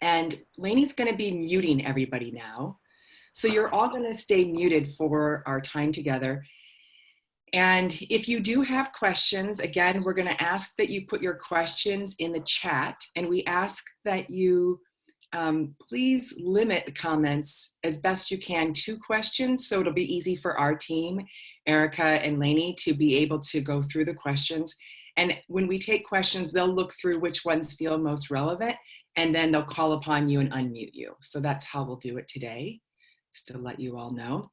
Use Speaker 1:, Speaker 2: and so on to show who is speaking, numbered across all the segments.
Speaker 1: And Lainey's going to be muting everybody now. So you're all going to stay muted for our time together. And if you do have questions, again, we're going to ask that you put your questions in the chat, and we ask that you please limit the comments as best you can to questions, so it'll be easy for our team, Erica and Lainey, to be able to go through the questions. And when we take questions, they'll look through which ones feel most relevant, and then they'll call upon you and unmute you. So that's how we'll do it today, just to let you all know.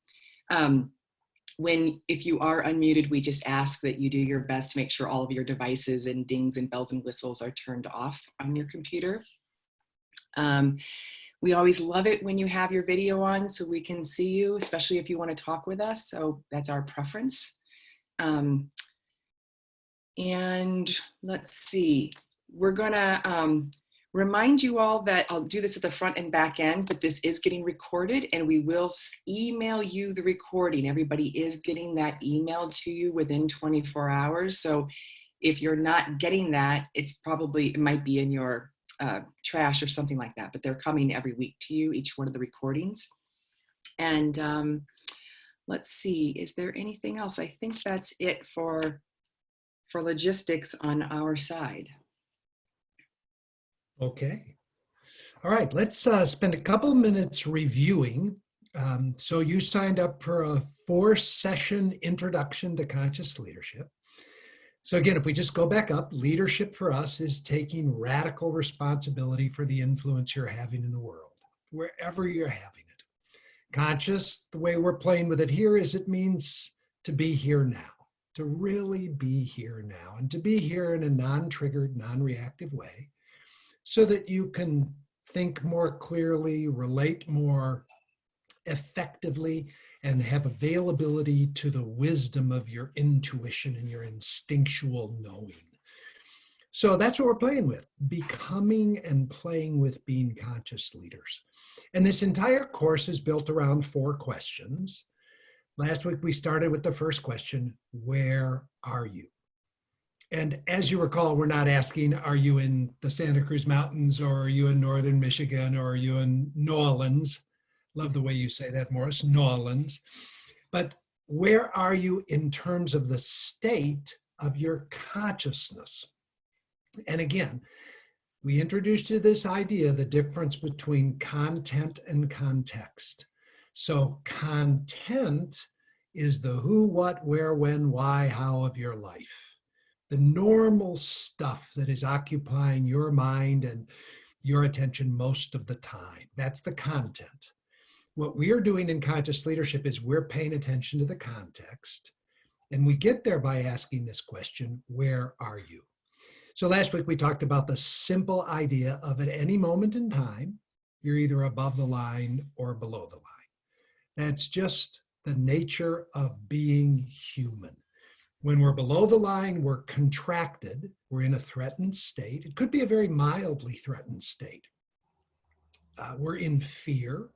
Speaker 1: If you are unmuted, we just ask that you do your best to make sure all of your devices and dings and bells and whistles are turned off on your computer. We always love it when you have your video on so we can see you, especially if you want to talk with us. So that's our preference. And let's see, we're gonna remind you all that I'll do this at the front and back end, but this is getting recorded and we will email you the recording. Everybody is getting that emailed to you within 24 hours. So if you're not getting that, it might be in your trash or something like that, but they're coming every week to you, each one of the recordings. And let's see, is there anything else? I think that's it for logistics on our side.
Speaker 2: Okay. All right, let's spend a couple minutes reviewing. So you signed up for a 4-session introduction to conscious leadership. So again, if we just go back up, leadership for us is taking radical responsibility for the influence you're having in the world, wherever you're having it. Conscious, the way we're playing with it here is it means to be here now, to really be here now, and to be here in a non-triggered, non-reactive way, so that you can think more clearly, relate more effectively, and have availability to the wisdom of your intuition and your instinctual knowing. So that's what we're playing with, becoming and playing with being conscious leaders. And this entire course is built around 4 questions. Last week we started with the first question, where are you? And as you recall, we're not asking, are you in the Santa Cruz Mountains, or are you in Northern Michigan, or are you in New Orleans? Love the way you say that, Morris, New Orleans. But where are you in terms of the state of your consciousness? And again, we introduced you this idea, the difference between content and context. So content is the who, what, where, when, why, how of your life. The normal stuff that is occupying your mind and your attention most of the time. That's the content. What we are doing in conscious leadership is we're paying attention to the context. And we get there by asking this question, where are you? So last week we talked about the simple idea of at any moment in time, you're either above the line or below the line. That's just the nature of being human. When we're below the line, we're contracted, we're in a threatened state. It could be a very mildly threatened state. We're in fear,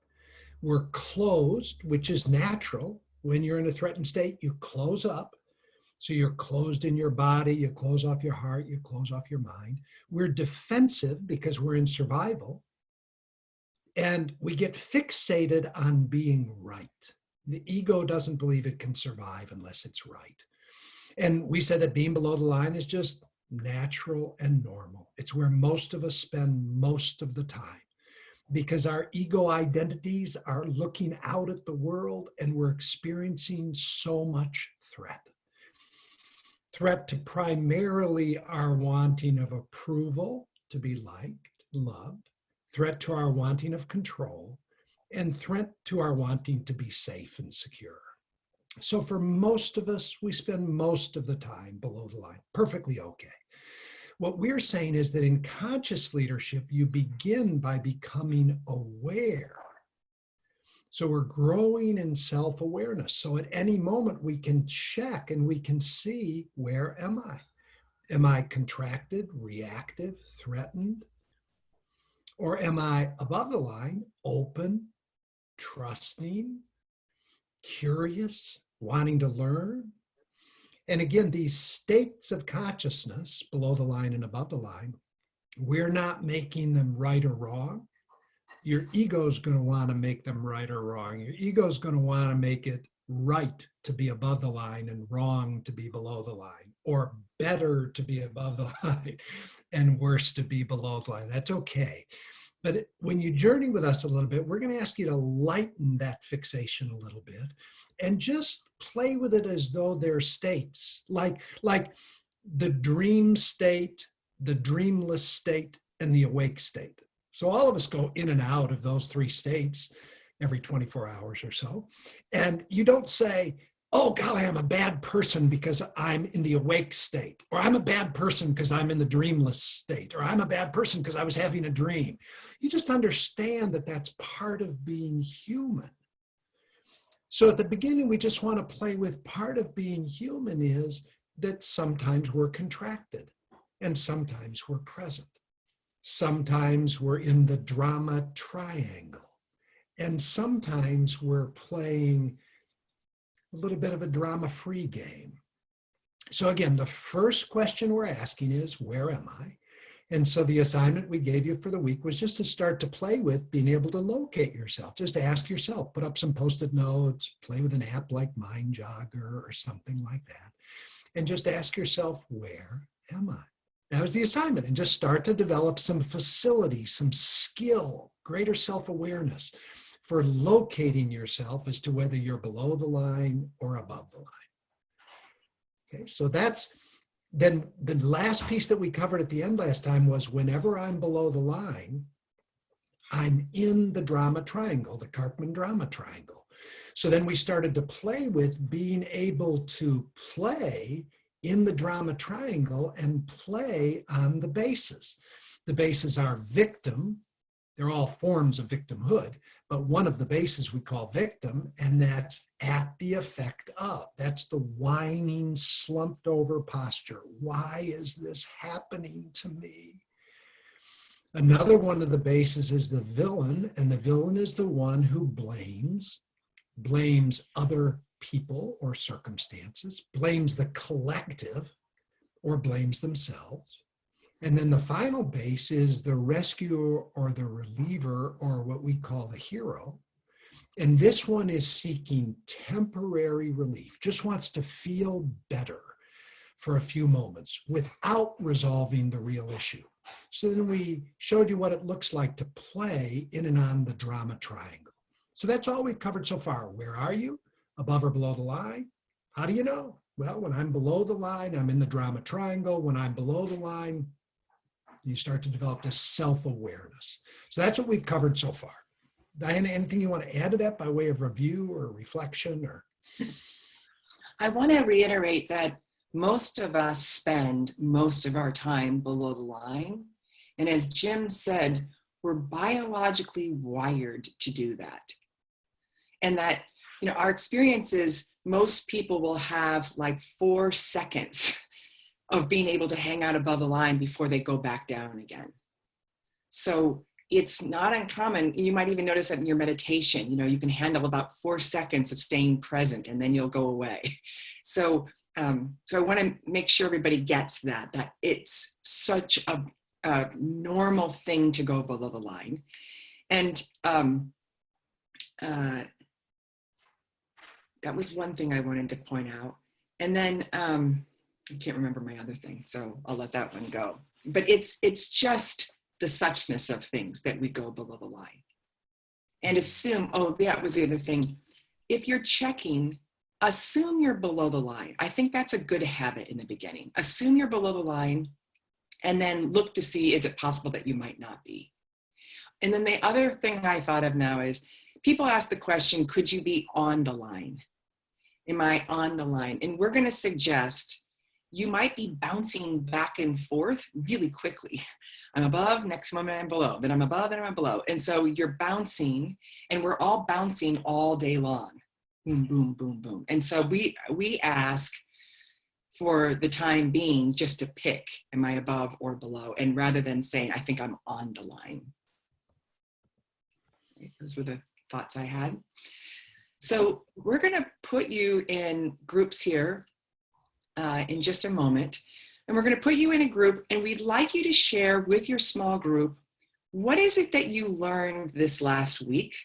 Speaker 2: we're closed, which is natural. When you're in a threatened state, you close up. So you're closed in your body, you close off your heart, you close off your mind. We're defensive because we're in survival. And we get fixated on being right. The ego doesn't believe it can survive unless it's right. And we said that being below the line is just natural and normal. It's where most of us spend most of the time because our ego identities are looking out at the world and we're experiencing so much threat. Threat to primarily our wanting of approval, to be liked, loved, threat to our wanting of control, and threat to our wanting to be safe and secure. So for most of us, we spend most of the time below the line, perfectly okay. What we're saying is that in conscious leadership, you begin by becoming aware. So we're growing in self-awareness. So at any moment we can check and we can see, where am I? Am I contracted, reactive, threatened? Or am I above the line, open, trusting, curious, wanting to learn? And again, these states of consciousness, below the line and above the line, we're not making them right or wrong. your ego is going to want to make them right or wrong. Your ego is going to want to make it right to be above the line and wrong to be below the line, or better to be above the line and worse to be below the line. That's okay. But when you journey with us a little bit, we're going to ask you to lighten that fixation a little bit and just play with it as though they're states, like the dream state, the dreamless state, and the awake state. So all of us go in and out of those three states every 24 hours or so. And you don't say, oh, golly, I'm a bad person because I'm in the awake state, or I'm a bad person because I'm in the dreamless state, or I'm a bad person because I was having a dream. You just understand that that's part of being human. So at the beginning, we just want to play with part of being human is that sometimes we're contracted and sometimes we're present. Sometimes we're in the drama triangle, and sometimes we're playing a little bit of a drama-free game. So again, the first question we're asking is, where am I? And so the assignment we gave you for the week was just to start to play with being able to locate yourself. Just ask yourself, put up some Post-it notes, play with an app like Mind Jogger or something like that. And just ask yourself, where am I? That was the assignment. And just start to develop some facility, some skill, greater self-awareness for locating yourself as to whether you're below the line or above the line. Okay, so that's, then the last piece that we covered at the end last time was whenever I'm below the line, I'm in the drama triangle, the Karpman drama triangle. So then we started to play with being able to play in the drama triangle and play on the bases. The bases are victim. They're all forms of victimhood, but one of the bases we call victim, and that's at the effect of. That's the whining, slumped over posture. Why is this happening to me? Another one of the bases is the villain, and the villain is the one who blames other people or circumstances, blames the collective, or blames themselves. And then the final base is the rescuer or the reliever, or what we call the hero. And this one is seeking temporary relief, just wants to feel better for a few moments without resolving the real issue. So then we showed you what it looks like to play in and on the drama triangle. So that's all we've covered so far. Where are you? Above or below the line? How do you know? Well, when I'm below the line, I'm in the drama triangle. When I'm below the line, you start to develop this self-awareness. So that's what we've covered so far. Diana, anything you want to add to that by way of review or reflection? Or
Speaker 1: I want to reiterate that most of us spend most of our time below the line. And as Jim said, we're biologically wired to do that. And that, you know, our experience is most people will have like 4 seconds of being able to hang out above the line before they go back down again. So it's not uncommon. You might even notice that in your meditation, you know, you can handle about 4 seconds of staying present and then you'll go away. So I want to make sure everybody gets that it's such a normal thing to go below the line. And that was one thing I wanted to point out. And then I can't remember my other thing, so I'll let that one go. But it's just the suchness of things that we go below the line. And assume, oh, that was the other thing. If you're checking, assume you're below the line. I think that's a good habit in the beginning. Assume you're below the line, and then look to see, is it possible that you might not be? And then the other thing I thought of now is, people ask the question, could you be on the line? Am I on the line? And we're going to suggest you might be bouncing back and forth really quickly. I'm above, next moment I'm below, then I'm above and I'm below. And so you're bouncing, and we're all bouncing all day long. Boom, boom, boom, boom. And so we ask for the time being just to pick, am I above or below? And rather than saying, I think I'm on the line. Those were the thoughts I had. So we're going to put you in groups here in just a moment. And we're going to put you in a group, and we'd like you to share with your small group what is it that you learned this last week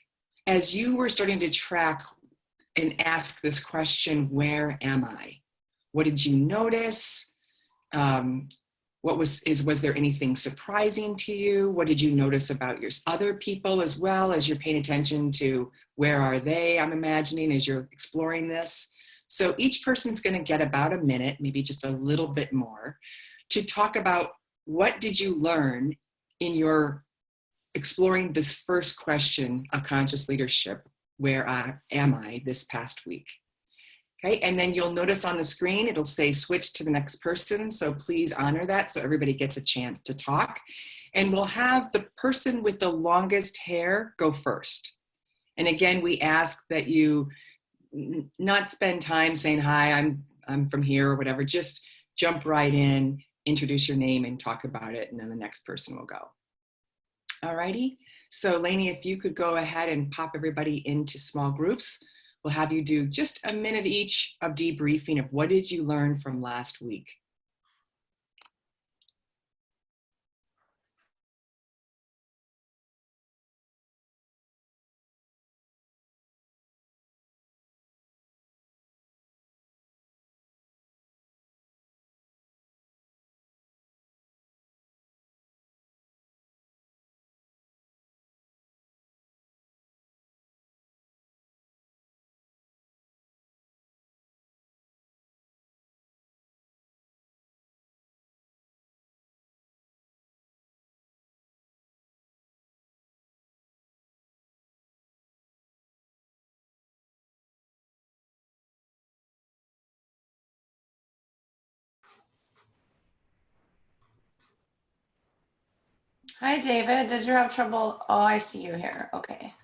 Speaker 1: as you were starting to track and ask this question, where am I? What did you notice? Was there anything surprising to you? What did you notice about your other people as well as you're paying attention to where are they, I'm imagining, as you're exploring this? So each person's going to get about a minute, maybe just a little bit more, to talk about what did you learn in your exploring this first question of conscious leadership, where am I, this past week? Okay, and then you'll notice on the screen, it'll say switch to the next person. So please honor that so everybody gets a chance to talk. And we'll have the person with the longest hair go first. And again, we ask that you not spend time saying, hi, I'm from here or whatever. Just jump right in, introduce your name and talk about it. And then the next person will go. All righty. So Lainey, if you could go ahead and pop everybody into small groups. We'll have you do just a minute each of debriefing of what did you learn from last week.
Speaker 3: Hi, David. Did you have trouble? Oh, I see you here. Okay.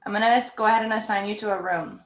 Speaker 3: I'm going to go ahead and assign you to a room.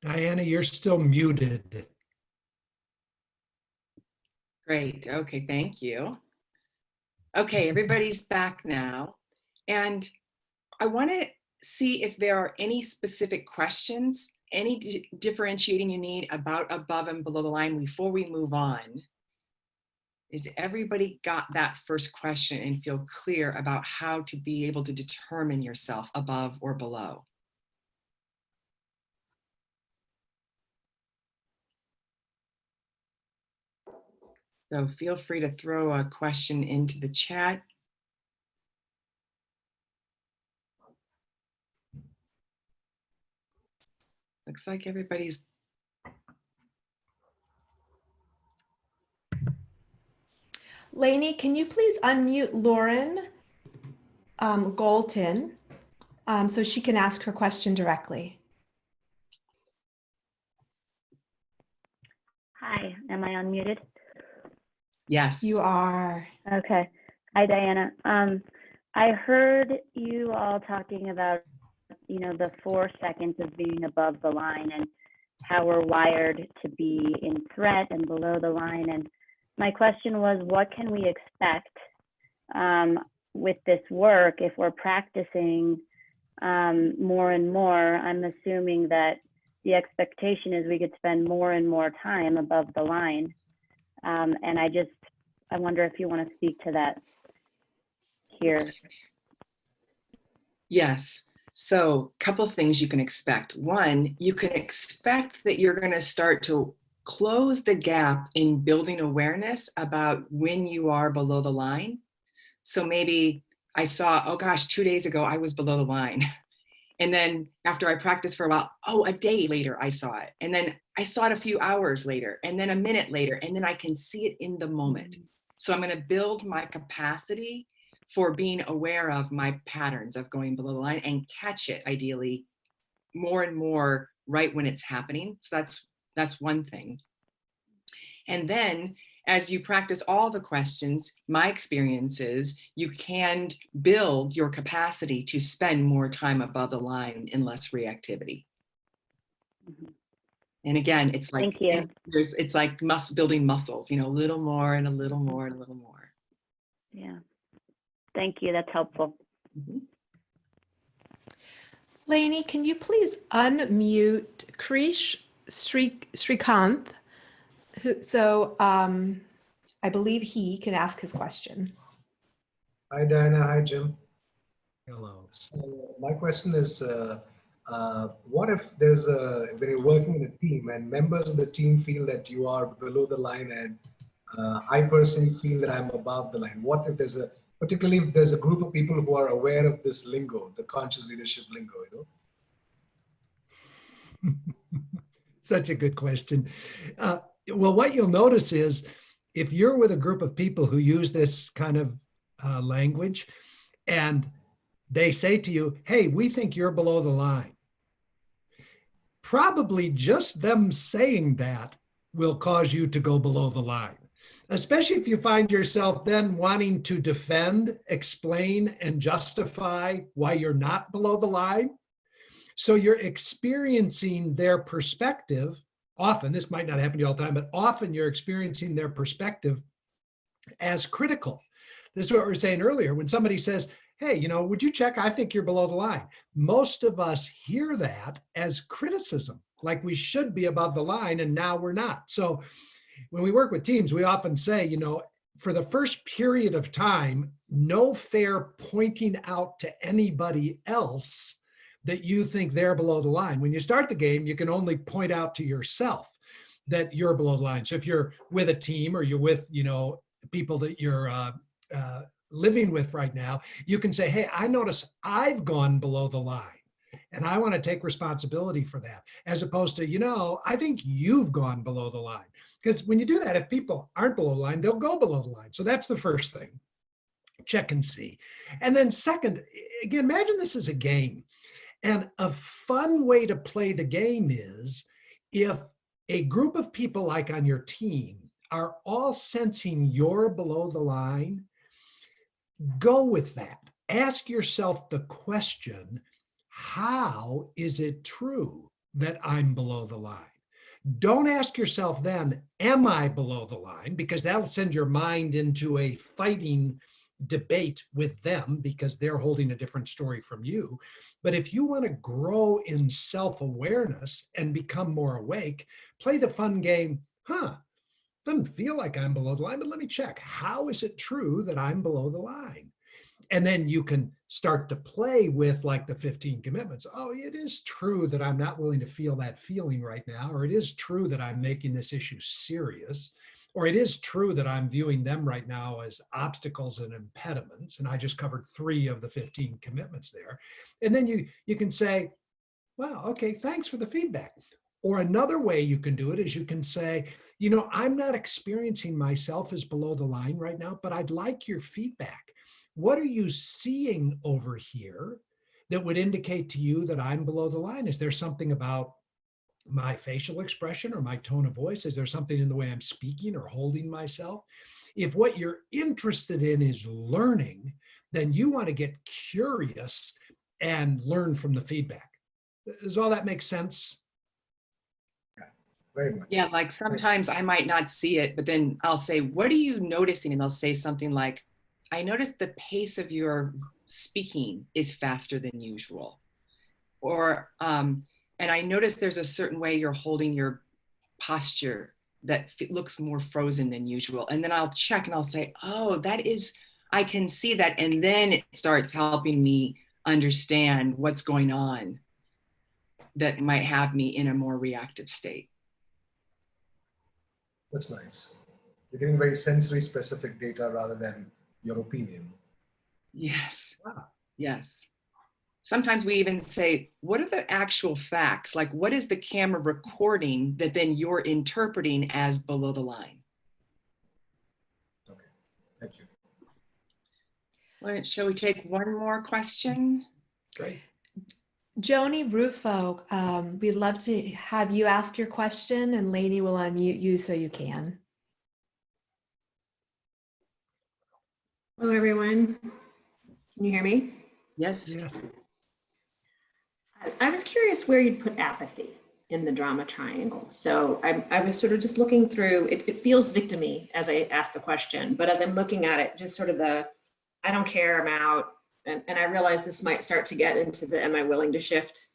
Speaker 2: Diana, you're still muted.
Speaker 1: Great. Okay, thank you. Okay, everybody's back now. And I want to see if there are any specific questions, any differentiating you need about above and below the line before we move on. Is everybody got that first question and feel clear about how to be able to determine yourself above or below? So feel free to throw a question into the chat. Looks like everybody's.
Speaker 4: Lainey, can you please unmute Lauren Golton so she can ask her question directly?
Speaker 5: Hi, am I unmuted?
Speaker 1: Yes.
Speaker 4: You are.
Speaker 5: Okay. Hi, Diana. I heard you all talking about, the 4 seconds of being above the line and how we're wired to be in threat and below the line. And my question was, what can we expect with this work if we're practicing more and more? I'm assuming that the expectation is we could spend more and more time above the line. And I wonder if you want to speak to that here.
Speaker 1: Yes. So a couple things you can expect. One, you can expect that you're going to start to close the gap in building awareness about when you are below the line. So maybe I saw, oh gosh, 2 days ago, I was below the line. And then after I practiced for a while, oh, a day later, I saw it. And then I saw it a few hours later, and then a minute later, and then I can see it in the moment. So I'm going to build my capacity for being aware of my patterns of going below the line and catch it ideally more and more right when it's happening. So that's one thing. And then as you practice all the questions, my experience is you can build your capacity to spend more time above the line in less reactivity.
Speaker 5: Mm-hmm.
Speaker 1: And again, it's like,
Speaker 5: Thank you.
Speaker 1: It's like building muscles, a little more and a little more and a little more.
Speaker 5: Yeah. Thank you. That's helpful.
Speaker 1: Mm-hmm.
Speaker 4: Lainey, can you please unmute Krish Srikanth? I believe he can ask his question.
Speaker 6: Hi, Diana. Hi, Jim.
Speaker 2: Hello.
Speaker 6: So my question is, what if when you're working in a team and members of the team feel that you are below the line and I personally feel that I'm above the line? What if particularly if there's a group of people who are aware of this lingo, the conscious leadership lingo,
Speaker 2: Such a good question. Well, what you'll notice is if you're with a group of people who use this kind of language and they say to you, hey, we think you're below the line. Probably just them saying that will cause you to go below the line, especially if you find yourself then wanting to defend, explain, and justify why you're not below the line. So you're experiencing their perspective. Often, this might not happen to you all the time, but often you're experiencing their perspective as critical. This is what we were saying earlier. When somebody says, hey, would you check? I think you're below the line. Most of us hear that as criticism, like we should be above the line and now we're not. So when we work with teams, we often say, for the first period of time, no fair pointing out to anybody else that you think they're below the line. When you start the game, you can only point out to yourself that you're below the line. So if you're with a team or you're with, people that you're living with right now, you can say, hey, I notice I've gone below the line. And I want to take responsibility for that, as opposed to, you know, I think you've gone below the line. Because when you do that, if people aren't below the line, they'll go below the line. So that's the first thing. Check and see. And then second, again, imagine this is a game. And a fun way to play the game is if a group of people like on your team are all sensing you're below the line, go with that. Ask yourself the question, how is it true that I'm below the line? Don't ask yourself then, am I below the line? Because that'll send your mind into a fighting debate with them because they're holding a different story from you. But if you want to grow in self-awareness and become more awake, play the fun game, doesn't feel like I'm below the line, but let me check. How is it true that I'm below the line? And then you can start to play with like the 15 commitments. Oh, it is true that I'm not willing to feel that feeling right now, or it is true that I'm making this issue serious, or it is true that I'm viewing them right now as obstacles and impediments. And I just covered 3 of the 15 commitments there. And then you can say, wow, okay, thanks for the feedback. Or another way you can do it is you can say, you know, I'm not experiencing myself as below the line right now, but I'd like your feedback. What are you seeing over here that would indicate to you that I'm below the line? Is there something about my facial expression or my tone of voice? Is there something in the way I'm speaking or holding myself? If what you're interested in is learning, then you want to get curious and learn from the feedback. Does all that make sense?
Speaker 6: Very much.
Speaker 1: Yeah, like sometimes I might not see it, but then I'll say, what are you noticing? And they'll say something like, I noticed the pace of your speaking is faster than usual. Or, and I noticed there's a certain way you're holding your posture that looks more frozen than usual. And then I'll check and I'll say, oh, that is, I can see that. And then it starts helping me understand what's going on that might have me in a more reactive state.
Speaker 6: That's nice. You're giving very sensory specific data rather than your opinion.
Speaker 1: Yes.
Speaker 2: Wow.
Speaker 1: Yes. Sometimes we even say, what are the actual facts? Like, what is the camera recording that then you're interpreting as below the line?
Speaker 6: Okay, thank you.
Speaker 1: All right, shall we take one more question?
Speaker 2: Great.
Speaker 4: Joni Rufo, we'd love to have you ask your question, and Lainey will unmute you so you can.
Speaker 7: Hello, everyone. Can you hear me?
Speaker 1: Yes.
Speaker 2: Yes.
Speaker 7: I was curious where you'd put apathy in the drama triangle. So I was sort of just looking through, it feels victim-y as I asked the question, but as I'm looking at it, just sort of the, I don't care, I'm out. And I realize this might start to get into the, am I willing to shift,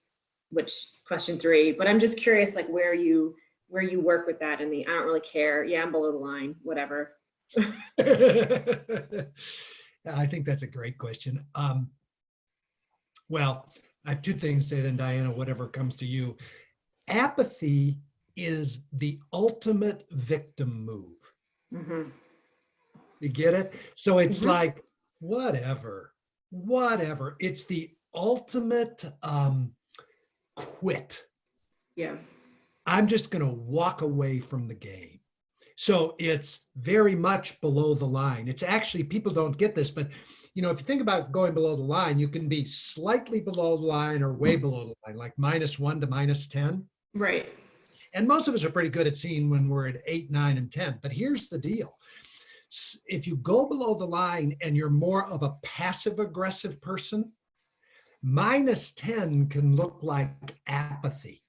Speaker 7: which question 3, but I'm just curious, like where you work with that in the, I don't really care. Yeah, I'm below the line, whatever.
Speaker 2: I think that's a great question. Well, I have 2 things to say then, Diana, whatever comes to you. Apathy is the ultimate victim move.
Speaker 7: Mm-hmm.
Speaker 2: You get it? So it's
Speaker 7: Mhm.
Speaker 2: like, whatever. It's the ultimate quit.
Speaker 7: Yeah.
Speaker 2: I'm just going to walk away from the game. So it's very much below the line. It's actually, people don't get this, but you know, if you think about going below the line, you can be slightly below the line or way below the line, like -1 to -10.
Speaker 7: Right.
Speaker 2: And most of us are pretty good at seeing when we're at 8, 9, and 10. But here's the deal. If you go below the line and you're more of a passive aggressive person, -10 can look like apathy.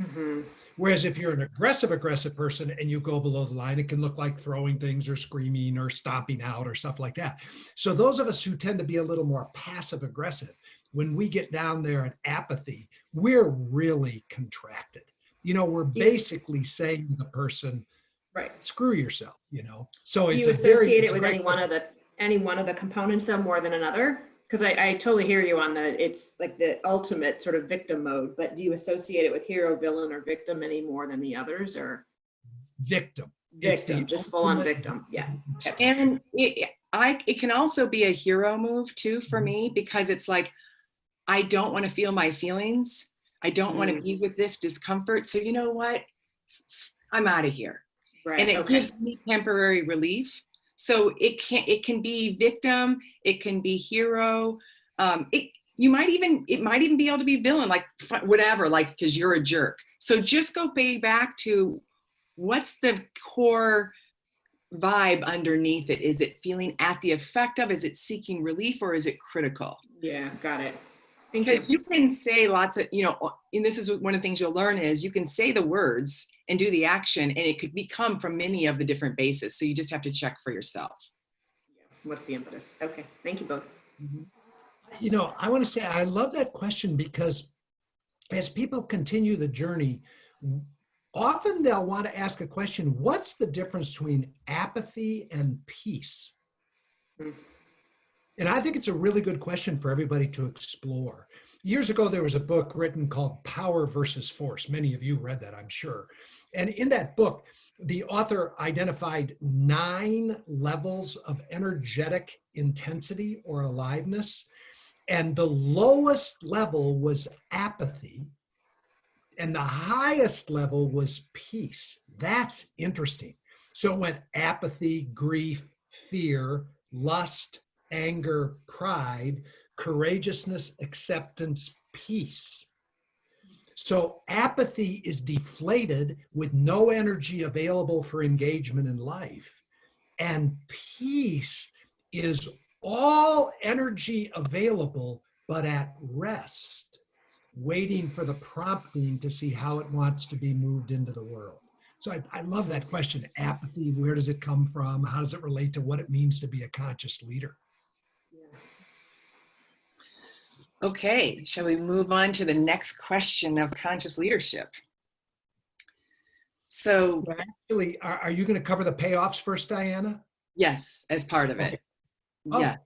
Speaker 7: Mm-hmm.
Speaker 2: Whereas if you're an aggressive person and you go below the line, it can look like throwing things or screaming or stomping out or stuff like that. So those of us who tend to be a little more passive aggressive, when we get down there at apathy, we're really contracted. You know, we're basically saying to the person,
Speaker 7: Right.
Speaker 2: screw yourself, you know. So
Speaker 7: Do
Speaker 2: it's
Speaker 7: you associate it with
Speaker 2: great,
Speaker 7: any one of the components though more than another? Because I totally hear you on it's like the ultimate sort of victim mode, but do you associate it with hero, villain, or victim any more than the others, or
Speaker 2: victim.
Speaker 7: Victim, just full on victim. Yeah. Okay.
Speaker 1: And it can also be a hero move too for me, because it's like, I don't want to feel my feelings. I don't want to be with this discomfort. So you know what? I'm out of here.
Speaker 7: Right.
Speaker 1: And it
Speaker 7: Okay.
Speaker 1: gives me temporary relief. So it can be victim, it can be hero. It might even be able to be villain, like whatever, like, because you're a jerk. So just go back to what's the core vibe underneath it. Is it feeling at the effect of, is it seeking relief, or is it critical?
Speaker 7: Yeah, got it. Thank you.
Speaker 1: Because you can say lots of, and this is one of the things you'll learn is you can say the words and do the action, and it could become from many of the different bases. So you just have to check for yourself.
Speaker 7: What's the impetus? Okay, thank you both.
Speaker 2: I want to say I love that question, because as people continue the journey, often they'll want to ask a question: what's the difference between apathy and peace? And I think it's a really good question for everybody to explore. Years ago, there was a book written called Power versus Force. Many of you read that, I'm sure. And in that book, the author identified 9 levels of energetic intensity or aliveness. And the lowest level was apathy, and the highest level was peace. That's interesting. So it went apathy, grief, fear, lust, anger, pride, courageousness, acceptance, peace. So apathy is deflated with no energy available for engagement in life. And peace is all energy available, but at rest, waiting for the prompting to see how it wants to be moved into the world. So I love that question. Apathy, where does it come from? How does it relate to what it means to be a conscious leader?
Speaker 1: Okay, shall we move on to the next question of conscious leadership? So
Speaker 2: actually, are you going to cover the payoffs first, Diana?
Speaker 1: Yes, as part of it.
Speaker 2: Okay.
Speaker 1: Yes.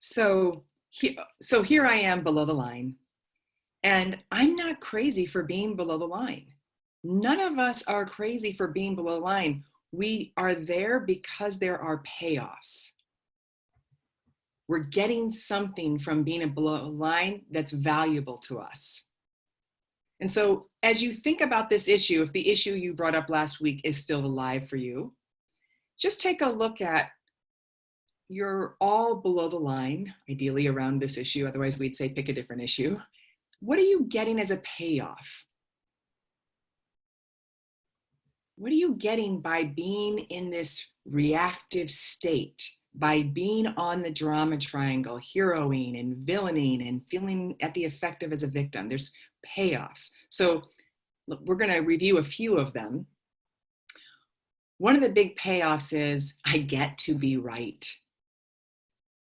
Speaker 1: So here I am below the line, and I'm not crazy for being below the line. None of us are crazy for being below the line. We are there because there are payoffs. We're getting something from being below the line that's valuable to us. And so as you think about this issue, if the issue you brought up last week is still alive for you, just take a look at, you're all below the line, ideally around this issue. Otherwise we'd say pick a different issue. What are you getting as a payoff? What are you getting by being in this reactive state, by being on the drama triangle, heroing and villaining and feeling at the effective as a victim? There's payoffs. So we're going to review a few of them. One of the big payoffs is I get to be right.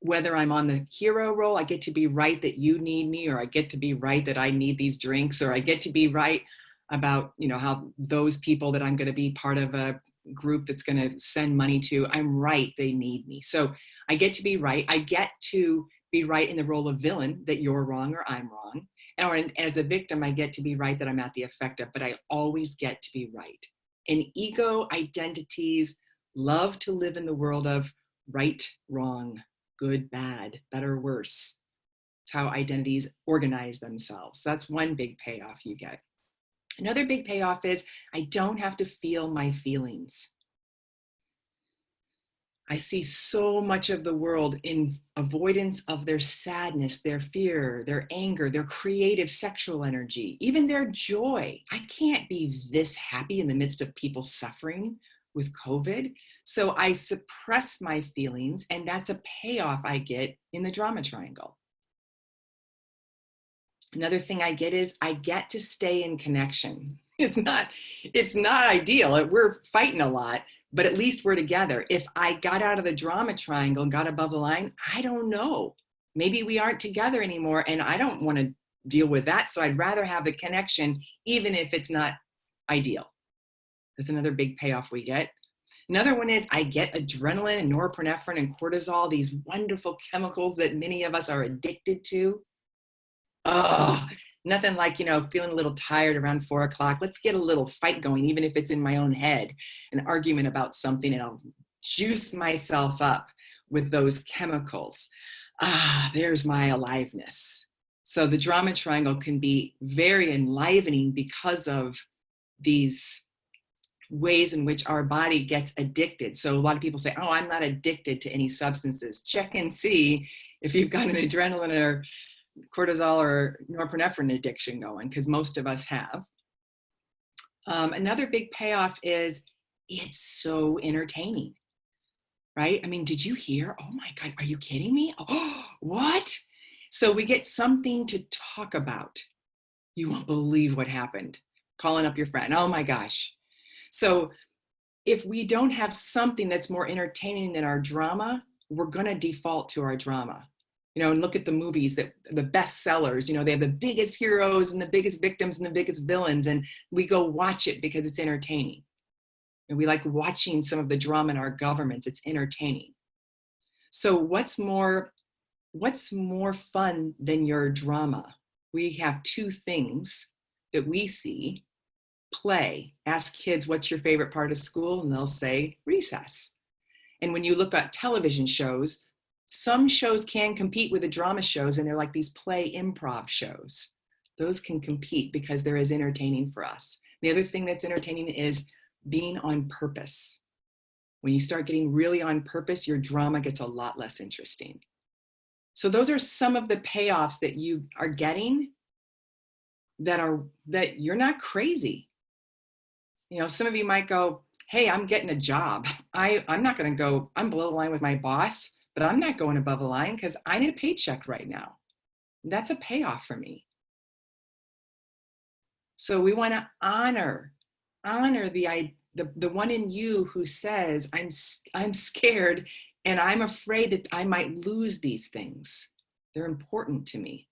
Speaker 1: Whether I'm on the hero role, I get to be right that you need me, or I get to be right that I need these drinks, or I get to be right about, how those people that I'm going to be part of a group that's going to send money to, I'm right, they need me. So I get to be right. I get to be right in the role of villain, that you're wrong or I'm wrong. Or as a victim, I get to be right that I'm at the effective, but I always get to be right. And ego identities love to live in the world of right, wrong, good, bad, better, worse. It's how identities organize themselves. So that's one big payoff you get. Another big payoff is I don't have to feel my feelings. I see so much of the world in avoidance of their sadness, their fear, their anger, their creative sexual energy, even their joy. I can't be this happy in the midst of people suffering with COVID. So I suppress my feelings, and that's a payoff I get in the drama triangle. Another thing I get is I get to stay in connection. It's not ideal. We're fighting a lot, but at least we're together. If I got out of the drama triangle and got above the line, I don't know. Maybe we aren't together anymore, and I don't want to deal with that. So I'd rather have the connection, even if it's not ideal. That's another big payoff we get. Another one is I get adrenaline and norepinephrine and cortisol, these wonderful chemicals that many of us are addicted to. Oh, nothing like, feeling a little tired around 4 o'clock. Let's get a little fight going, even if it's in my own head, an argument about something, and I'll juice myself up with those chemicals. There's my aliveness. So the drama triangle can be very enlivening because of these ways in which our body gets addicted. So a lot of people say, oh, I'm not addicted to any substances. Check and see if you've got an adrenaline or cortisol or norepinephrine addiction going, because most of us have. Another big payoff is it's so entertaining, right? I mean, did you hear? Oh my God, are you kidding me? Oh, what? So we get something to talk about. You won't believe what happened. Calling up your friend. Oh my gosh. So if we don't have something that's more entertaining than our drama, we're going to default to our drama. You know, and look at the movies, that the best sellers, you know, they have the biggest heroes and the biggest victims and the biggest villains, and we go watch it because it's entertaining. And we like watching some of the drama in our governments. It's entertaining. So what's more fun than your drama? We have two things that we see. Play. Ask kids, what's your favorite part of school? And they'll say recess. And when you look at television shows, some shows can compete with the drama shows, and they're like these play improv shows. Those can compete because they're as entertaining for us. The other thing that's entertaining is being on purpose. When you start getting really on purpose, your drama gets a lot less interesting. So those are some of the payoffs that you are getting that you're not crazy. You know, some of you might go, hey, I'm getting a job. I'm not going to go, I'm below the line with my boss, but I'm not going above the line because I need a paycheck right now. That's a payoff for me. So we want to honor the one in you who says, I'm scared and I'm afraid that I might lose these things. They're important to me.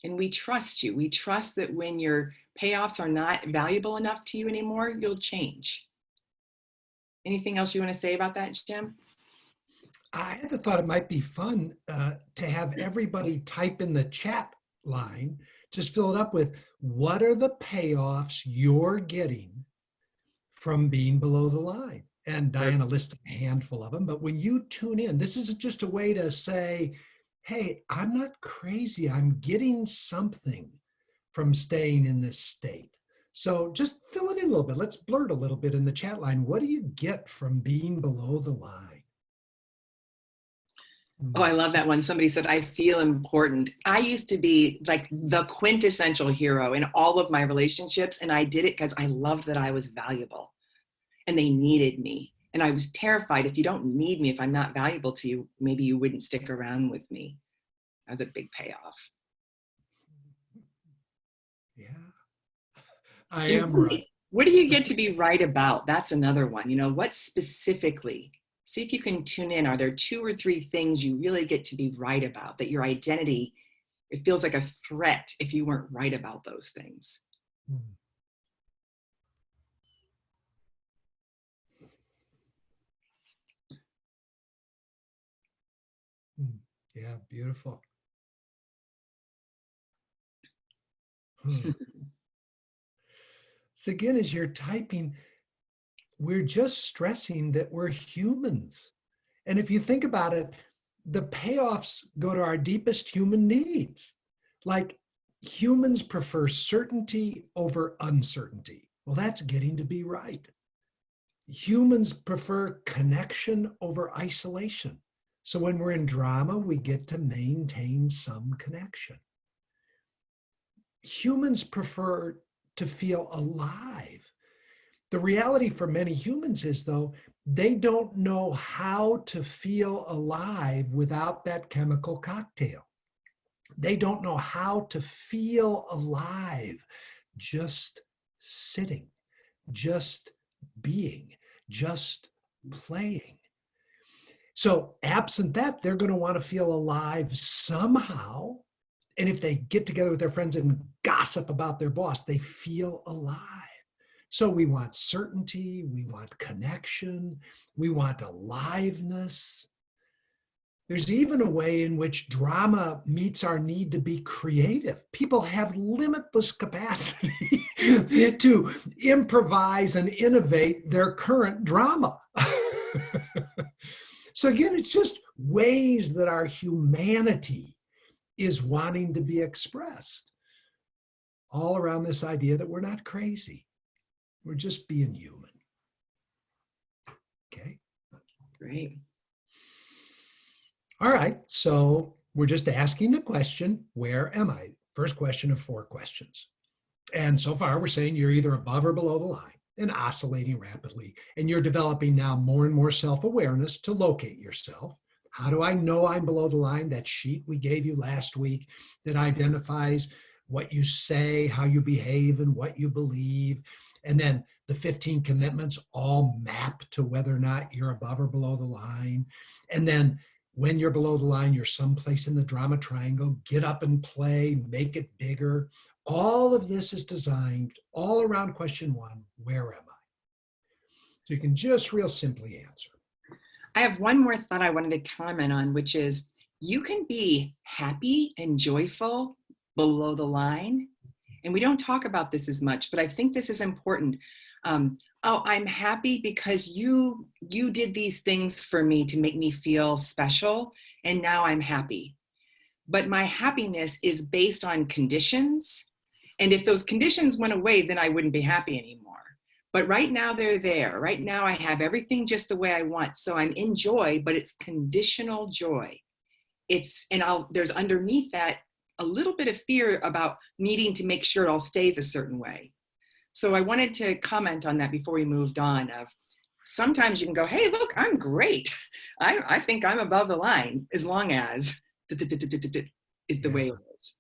Speaker 1: And we trust you. We trust that when your payoffs are not valuable enough to you anymore, you'll change. Anything else you want to say about that, Jim?
Speaker 2: I had the thought it might be fun to have everybody type in the chat line, just fill it up with what are the payoffs you're getting from being below the line? And Diana listed a handful of them, but when you tune in, this is just a way to say, hey, I'm not crazy. I'm getting something from staying in this state. So just fill it in a little bit. Let's blurt a little bit in the chat line. What do you get from being below the line?
Speaker 1: Oh, I love that one. Somebody said, I feel important. I used to be like the quintessential hero in all of my relationships. And I did it because I loved that I was valuable and they needed me. And I was terrified, if you don't need me, if I'm not valuable to you, maybe you wouldn't stick around with me. That was a big payoff.
Speaker 2: Yeah, I am right.
Speaker 1: What do you get to be right about? That's another one. You know, what specifically? See if you can tune in. Are there 2 or 3 things you really get to be right about, that your identity, it feels like a threat if you weren't right about those things?
Speaker 2: Yeah, beautiful. So again, as you're typing, we're just stressing that we're humans. And if you think about it, the payoffs go to our deepest human needs. Like humans prefer certainty over uncertainty. Well, that's getting to be right. Humans prefer connection over isolation. So when we're in drama, we get to maintain some connection. Humans prefer to feel alive. The reality for many humans is, though, they don't know how to feel alive without that chemical cocktail. They don't know how to feel alive just sitting, just being, just playing. So absent that, they're going to want to feel alive somehow. And if they get together with their friends and gossip about their boss, they feel alive. So we want certainty, we want connection, we want aliveness. There's even a way in which drama meets our need to be creative. People have limitless capacity to improvise and innovate their current drama. So again, it's just ways that our humanity is wanting to be expressed, all around this idea that we're not crazy. We're just being human. Okay.
Speaker 1: Great.
Speaker 2: All right. So we're just asking the question, where am I? First question of 4 questions. And so far, we're saying you're either above or below the line and oscillating rapidly. And you're developing now more and more self-awareness to locate yourself. How do I know I'm below the line? That sheet we gave you last week that identifies what you say, how you behave, and what you believe. And then the 15 commitments all map to whether or not you're above or below the line. And then when you're below the line, you're someplace in the drama triangle. Get up and play, make it bigger. All of this is designed all around question 1, where am I? So you can just real simply answer.
Speaker 1: I have one more thought I wanted to comment on, which is you can be happy and joyful below the line. And we don't talk about this as much, but I think this is important. Oh, I'm happy because you did these things for me to make me feel special, and now I'm happy. But my happiness is based on conditions. And if those conditions went away, then I wouldn't be happy anymore. But right now they're there. Right now I have everything just the way I want. So I'm in joy, but it's conditional joy. There's underneath that a little bit of fear about needing to make sure it all stays a certain way. So I wanted to comment on that before we moved on. Of sometimes you can go, hey, look, I'm great. I think I'm above the line, as long as is the way it is.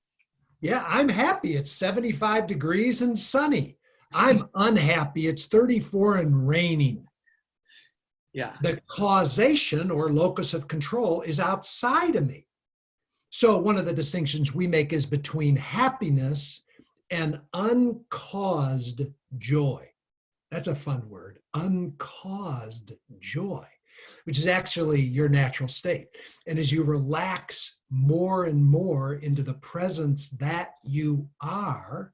Speaker 2: Yeah, I'm happy. It's 75 degrees and sunny. I'm unhappy. It's 34 and raining.
Speaker 1: Yeah.
Speaker 2: The causation or locus of control is outside of me. So one of the distinctions we make is between happiness and uncaused joy. That's a fun word, uncaused joy, which is actually your natural state. And as you relax more and more into the presence that you are,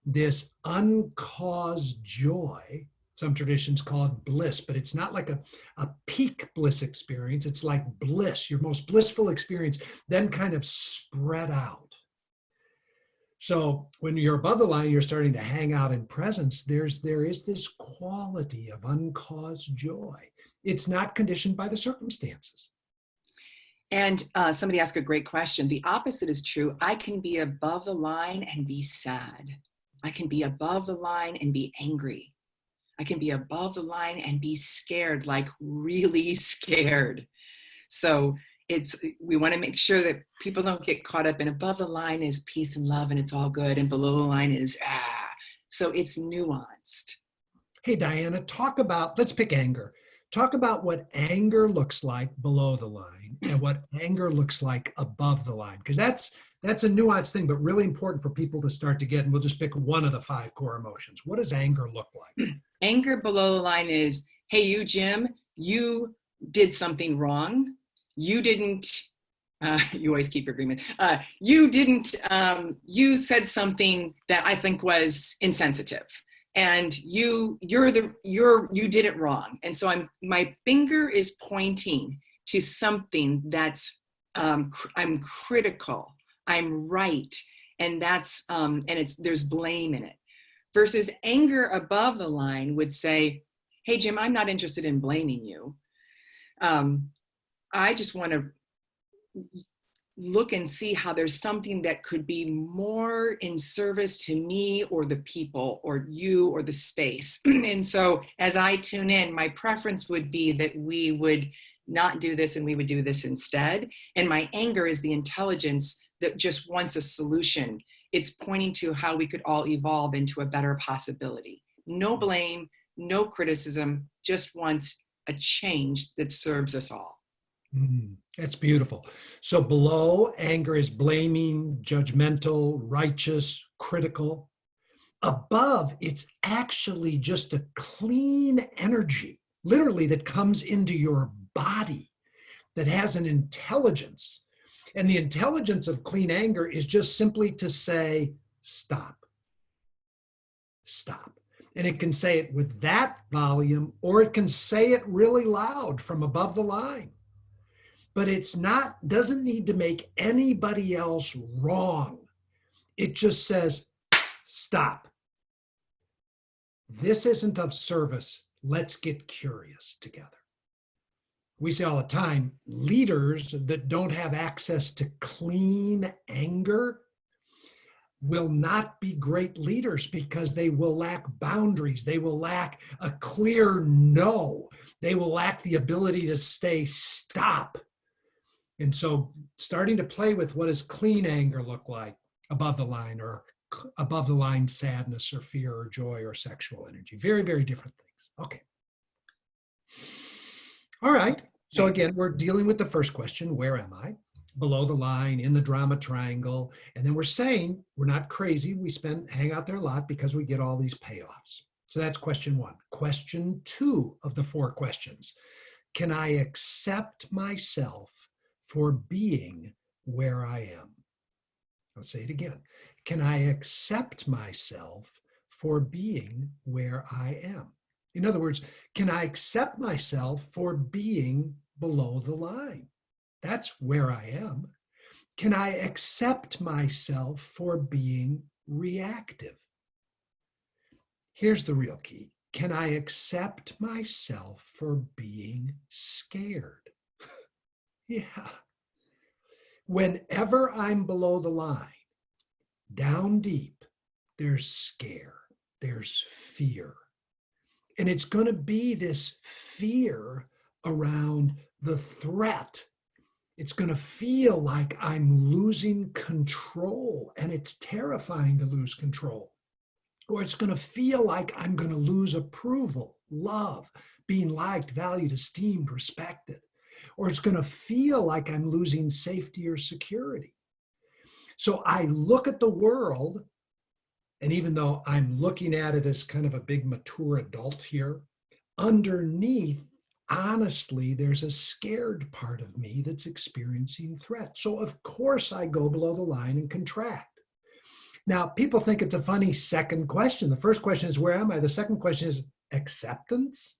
Speaker 2: this uncaused joy, some traditions call it bliss, but it's not like a peak bliss experience. It's like bliss, your most blissful experience, then kind of spread out. So when you're above the line, you're starting to hang out in presence. There is this quality of uncaused joy. It's not conditioned by the circumstances.
Speaker 1: And somebody asked a great question. The opposite is true. I can be above the line and be sad. I can be above the line and be angry. I can be above the line and be scared, like really scared. So we want to make sure that people don't get caught up in above the line is peace and love and it's all good, and below the line is So it's nuanced.
Speaker 2: Hey, Diana, let's pick anger. Talk about what anger looks like below the line and what anger looks like above the line, because that's a nuanced thing, but really important for people to start to get. And we'll just pick one of the 5 core emotions. What does anger look like?
Speaker 1: Anger below the line is, hey, you, Jim, you did something wrong. You didn't, you always keep your agreement. You didn't, you said something that I think was insensitive. And you did it wrong. And so my finger is pointing to something that's, I'm critical, I'm right. And there's blame in it. Versus anger above the line would say, hey, Jim, I'm not interested in blaming you. I just want to look and see how there's something that could be more in service to me or the people or you or the space. And so as I tune in, my preference would be that we would not do this and we would do this instead. And my anger is the intelligence that just wants a solution. It's pointing to how we could all evolve into a better possibility. No blame, no criticism, just wants a change that serves us all.
Speaker 2: That's beautiful. So below, anger is blaming, judgmental, righteous, critical. Above, it's actually just a clean energy, literally, that comes into your body, that has an intelligence. And the intelligence of clean anger is just simply to say, stop. Stop. And it can say it with that volume, or it can say it really loud from above the line. but doesn't need to make anybody else wrong. It just says, stop. This isn't of service. Let's get curious together. We say all the time, leaders that don't have access to clean anger will not be great leaders because they will lack boundaries. They will lack a clear no. They will lack the ability to say stop. And so starting to play with what does clean anger look like above the line, or above the line sadness or fear or joy or sexual energy. Very, very different things. Okay. All right. So again, we're dealing with the first question, where am I? Below the line, in the drama triangle. And then we're saying we're not crazy. We hang out there a lot because we get all these payoffs. So that's question one. Question two of the 4 questions. Can I accept myself for being where I am? I'll say it again. Can I accept myself for being where I am? In other words, can I accept myself for being below the line? That's where I am. Can I accept myself for being reactive? Here's the real key. Can I accept myself for being scared? Yeah. Whenever I'm below the line, down deep, there's scare, there's fear. And it's going to be this fear around the threat. It's going to feel like I'm losing control, and it's terrifying to lose control. Or it's going to feel like I'm going to lose approval, love, being liked, valued, esteemed, respected. Or it's going to feel like I'm losing safety or security. So I look at the world, and even though I'm looking at it as kind of a big mature adult here, underneath, honestly, there's a scared part of me that's experiencing threat. So of course I go below the line and contract. Now, people think it's a funny second question. The first question is, where am I? The second question is acceptance.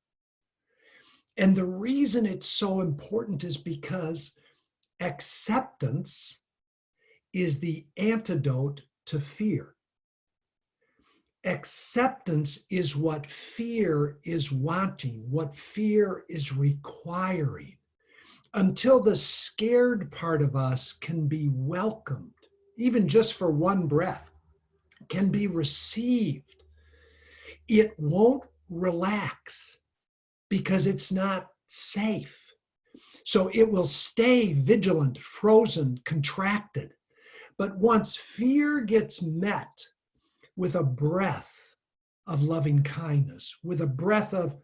Speaker 2: And the reason it's so important is because acceptance is the antidote to fear. Acceptance is what fear is wanting, what fear is requiring, until the scared part of us can be welcomed, even just for one breath, can be received. It won't relax because it's not safe. So it will stay vigilant, frozen, contracted. But once fear gets met with a breath of loving kindness, with a breath of,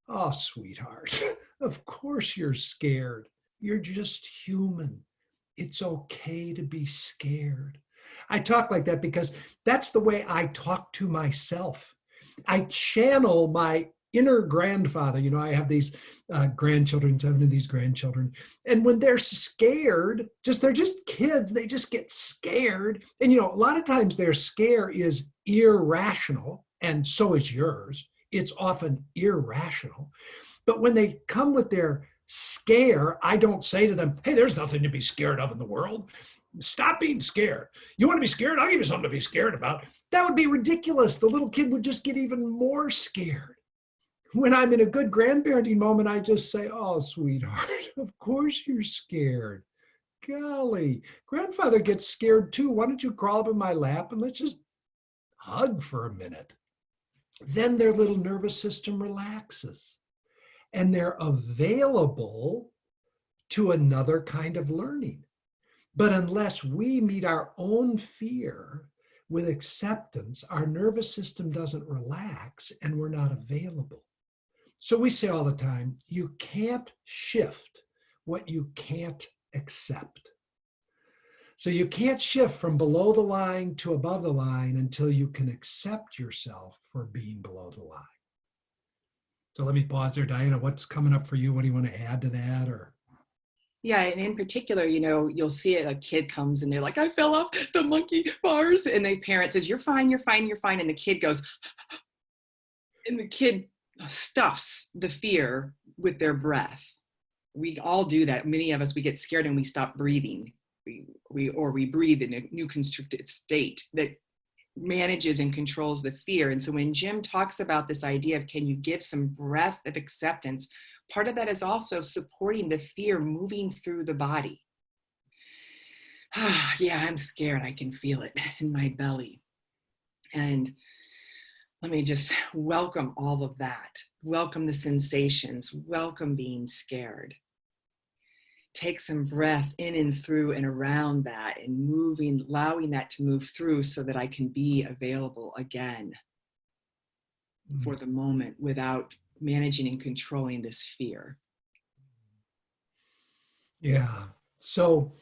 Speaker 2: oh, sweetheart, of course you're scared. You're just human. It's okay to be scared. I talk like that because that's the way I talk to myself. I channel my inner grandfather. You know, I have these grandchildren, 7 of these grandchildren. And when they're scared, they're just kids, they just get scared. And, you know, a lot of times their scare is irrational, and so is yours. It's often irrational. But when they come with their scare, I don't say to them, hey, there's nothing to be scared of in the world. Stop being scared. You want to be scared? I'll give you something to be scared about. That would be ridiculous. The little kid would just get even more scared. When I'm in a good grandparenting moment, I just say, oh, sweetheart, of course you're scared. Golly, grandfather gets scared too. Why don't you crawl up in my lap and let's just hug for a minute? Then their little nervous system relaxes and they're available to another kind of learning. But unless we meet our own fear with acceptance, our nervous system doesn't relax and we're not available. So we say all the time, you can't shift what you can't accept. So you can't shift from below the line to above the line until you can accept yourself for being below the line. So let me pause there, Diana. What's coming up for you? What do you want to add to that? Or
Speaker 1: yeah, and in particular, you know, you'll see it, a kid comes and they're like, I fell off the monkey bars. And the parent says, you're fine, you're fine, you're fine. And the kid goes, and the kid stuffs the fear with their breath. we all do that. Many of us, we get scared and we stop breathing. We breathe in a new constricted state that manages and controls the fear. And so when Jim talks about this idea of, can you give some breath of acceptance, part of that is also supporting the fear moving through the body. Yeah, I'm scared. I can feel it in my belly. And let me just welcome all of that. Welcome the sensations. Welcome being scared. Take some breath in and through and around that and moving, allowing that to move through so that I can be available again for the moment without managing and controlling this fear.
Speaker 2: Yeah. So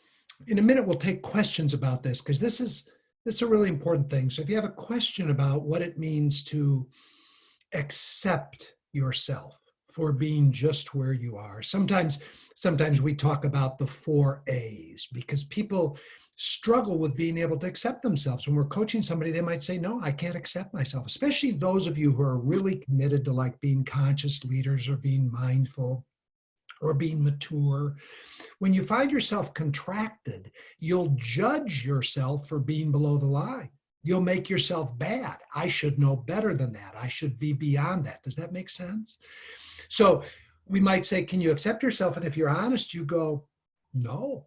Speaker 2: in a minute, we'll take questions about this because this is a really important thing. So if you have a question about what it means to accept yourself for being just where you are, sometimes we talk about the 4 A's because people struggle with being able to accept themselves. When we're coaching somebody, they might say, no, I can't accept myself, especially those of you who are really committed to like being conscious leaders or being mindful or being mature. When you find yourself contracted, you'll judge yourself for being below the line. You'll make yourself bad. I should know better than that. I should be beyond that. Does that make sense? So we might say, can you accept yourself? And if you're honest, you go, no.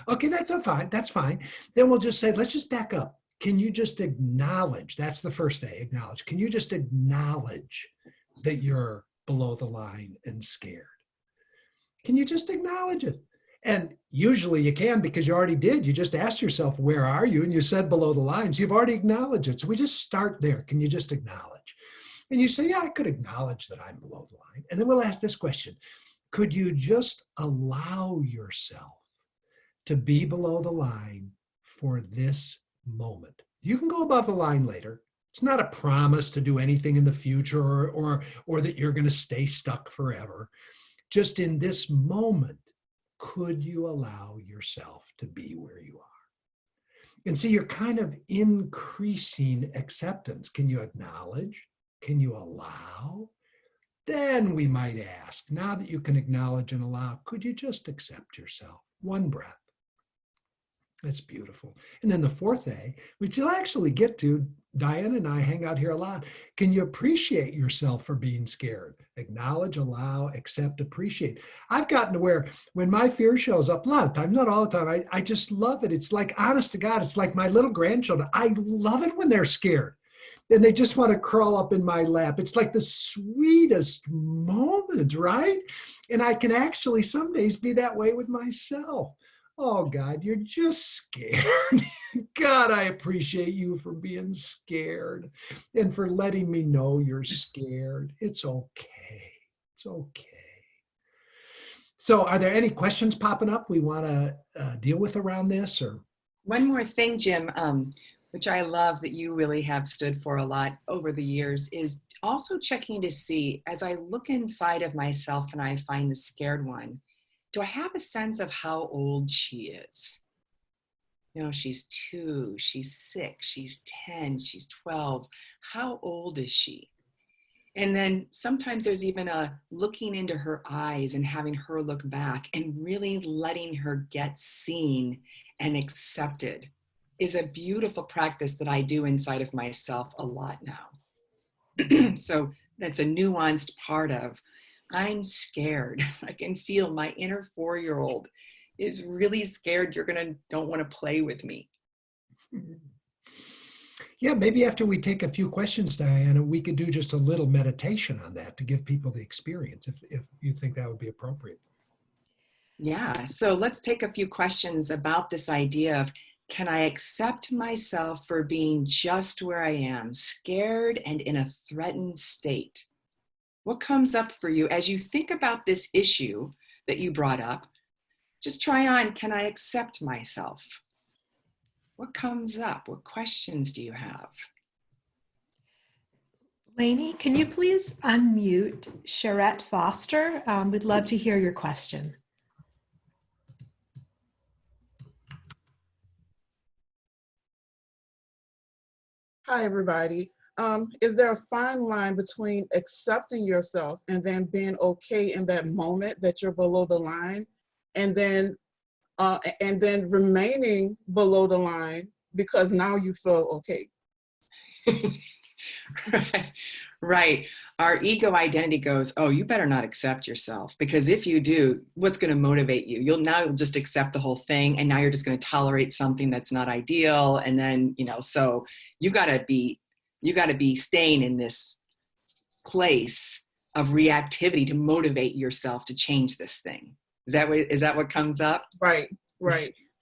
Speaker 2: Okay, that's fine. That's fine. Then we'll just say, let's just back up. Can you just acknowledge? That's the first A, acknowledge. Can you just acknowledge that you're below the line and scared? Can you just acknowledge it? And usually you can because you already did. You just asked yourself, where are you? And you said below the line. So you've already acknowledged it. So we just start there. Can you just acknowledge? And you say, yeah, I could acknowledge that I'm below the line. And then we'll ask this question. Could you just allow yourself to be below the line for this moment? You can go above the line later. It's not a promise to do anything in the future or that you're going to stay stuck forever. Just in this moment, could you allow yourself to be where you are? And see, you're kind of increasing acceptance. Can you acknowledge? Can you allow? Then we might ask, now that you can acknowledge and allow, could you just accept yourself? One breath. That's beautiful. And then the 4th A, which you'll actually get to, Diana and I hang out here a lot. Can you appreciate yourself for being scared? Acknowledge, allow, accept, appreciate. I've gotten to where when my fear shows up, a lot of times, not all the time, I just love it. It's like, honest to God, it's like my little grandchildren. I love it when they're scared and they just want to crawl up in my lap. It's like the sweetest moment, right? And I can actually some days be that way with myself. Oh, God, you're just scared. God, I appreciate you for being scared and for letting me know you're scared. It's okay. It's okay. So are there any questions popping up we want to deal with around this? Or
Speaker 1: One more thing, Jim, which I love that you really have stood for a lot over the years, is also checking to see, as I look inside of myself and I find the scared one, do I have a sense of how old she is? You know, she's 2, she's 6, she's 10, she's 12. How old is she? And then sometimes there's even a looking into her eyes and having her look back and really letting her get seen and accepted is a beautiful practice that I do inside of myself a lot now. So that's a nuanced part of, I'm scared. I can feel my inner 4-year-old is really scared you're don't want to play with me.
Speaker 2: Yeah, maybe after we take a few questions, Diana, we could do just a little meditation on that to give people the experience, if you think that would be appropriate.
Speaker 1: Yeah, so let's take a few questions about this idea of, can I accept myself for being just where I am, scared and in a threatened state? What comes up for you as you think about this issue that you brought up? Just try on, can I accept myself? What comes up? What questions do you have?
Speaker 4: Lainey, can you please unmute Charette Foster? We'd love to hear your question.
Speaker 8: Hi, everybody. is there a fine line between accepting yourself and then being okay in that moment that you're below the line, and then remaining below the line because now you feel okay?
Speaker 1: Right. Our ego identity goes, oh, you better not accept yourself, because if you do, what's going to motivate you? You'll just accept the whole thing, and now you're just going to tolerate something that's not ideal. And then, so you got to be staying in this place of reactivity to motivate yourself to change this thing. Is that what comes up?
Speaker 8: Right.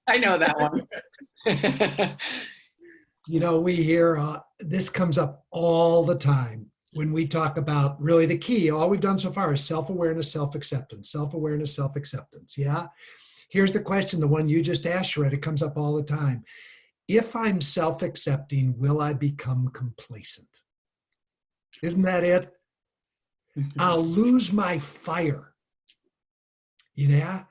Speaker 1: I know that one.
Speaker 2: We hear this comes up all the time when we talk about really the key. All we've done so far is self-awareness, self-acceptance, self-awareness, self-acceptance. Yeah. Here's the question, the one you just asked, Sharette, it comes up all the time. If I'm self-accepting, will I become complacent? Isn't that it? I'll lose my fire. Yeah.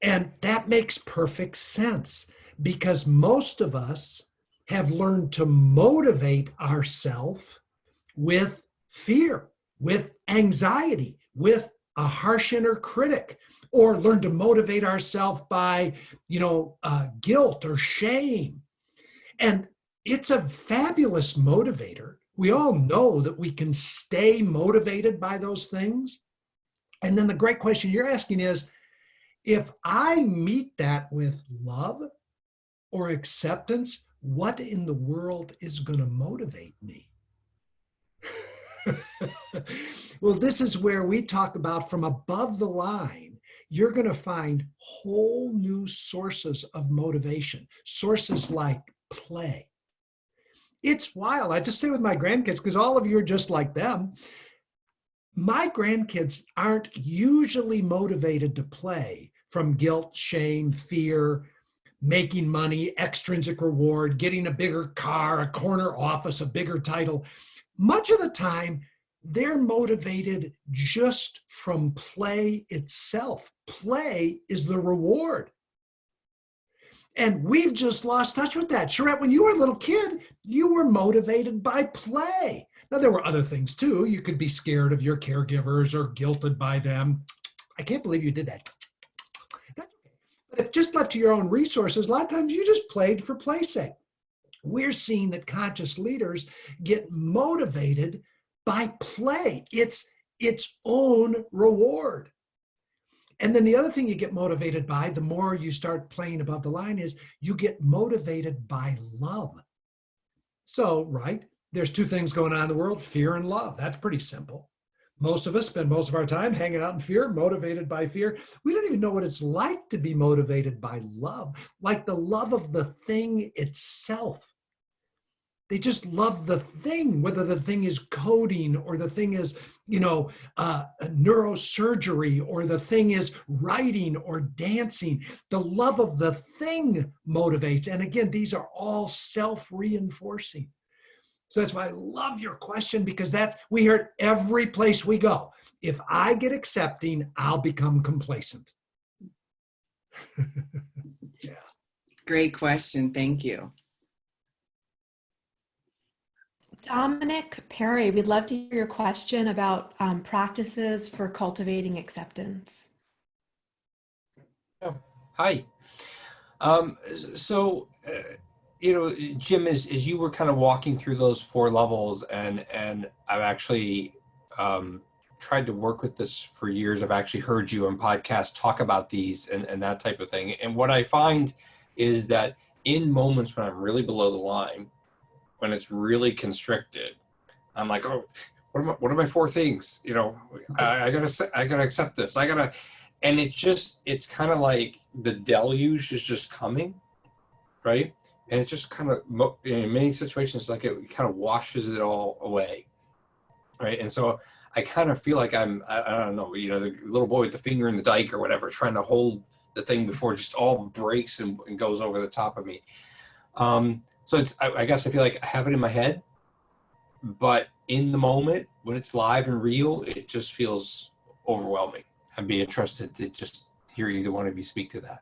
Speaker 2: And that makes perfect sense, because most of us have learned to motivate ourselves with fear, with anxiety, with a harsh inner critic, or learn to motivate ourselves by, guilt or shame. And it's a fabulous motivator. We all know that we can stay motivated by those things. And then the great question you're asking is, if I meet that with love or acceptance, what in the world is going to motivate me? Well, this is where we talk about from above the line, you're going to find whole new sources of motivation, sources like play. It's wild. I just stay with my grandkids because all of you are just like them. My grandkids aren't usually motivated to play from guilt, shame, fear, making money, extrinsic reward, getting a bigger car, a corner office, a bigger title. Much of the time, they're motivated just from play itself. Play is the reward. And we've just lost touch with that. Sharette, when you were a little kid, you were motivated by play. Now, there were other things too. You could be scared of your caregivers or guilted by them. I can't believe you did that. That's okay. But if just left to your own resources, a lot of times you just played for play's sake. We're seeing that conscious leaders get motivated by play. It's its own reward. And then the other thing you get motivated by, the more you start playing above the line, is you get motivated by love. So, right, there's two things going on in the world, fear and love. That's pretty simple. Most of us spend most of our time hanging out in fear, motivated by fear. We don't even know what it's like to be motivated by love, like the love of the thing itself. They just love the thing, whether the thing is coding or the thing is, neurosurgery or the thing is writing or dancing. The love of the thing motivates. And again, these are all self-reinforcing. So that's why I love your question, because we hear it every place we go. If I get accepting, I'll become complacent. Yeah.
Speaker 1: Great question. Thank you.
Speaker 4: Dominic Perry, we'd love to hear your question about practices for cultivating acceptance.
Speaker 9: Oh, hi. Jim, as you were kind of walking through those 4 levels, and I've actually tried to work with this for years. I've actually heard you on podcasts talk about these and that type of thing. And what I find is that in moments when I'm really below the line, when it's really constricted, I'm like, oh, what are my 4 things? I gotta accept this. And it's kind of like the deluge is just coming, right? And it's just kind of, in many situations, like it kind of washes it all away, right? And so I kind of feel like I don't know, the little boy with the finger in the dike or whatever, trying to hold the thing before it just all breaks and goes over the top of me. So I guess I feel like I have it in my head, but in the moment when it's live and real, it just feels overwhelming. I'd be interested to just hear either one of you speak to that.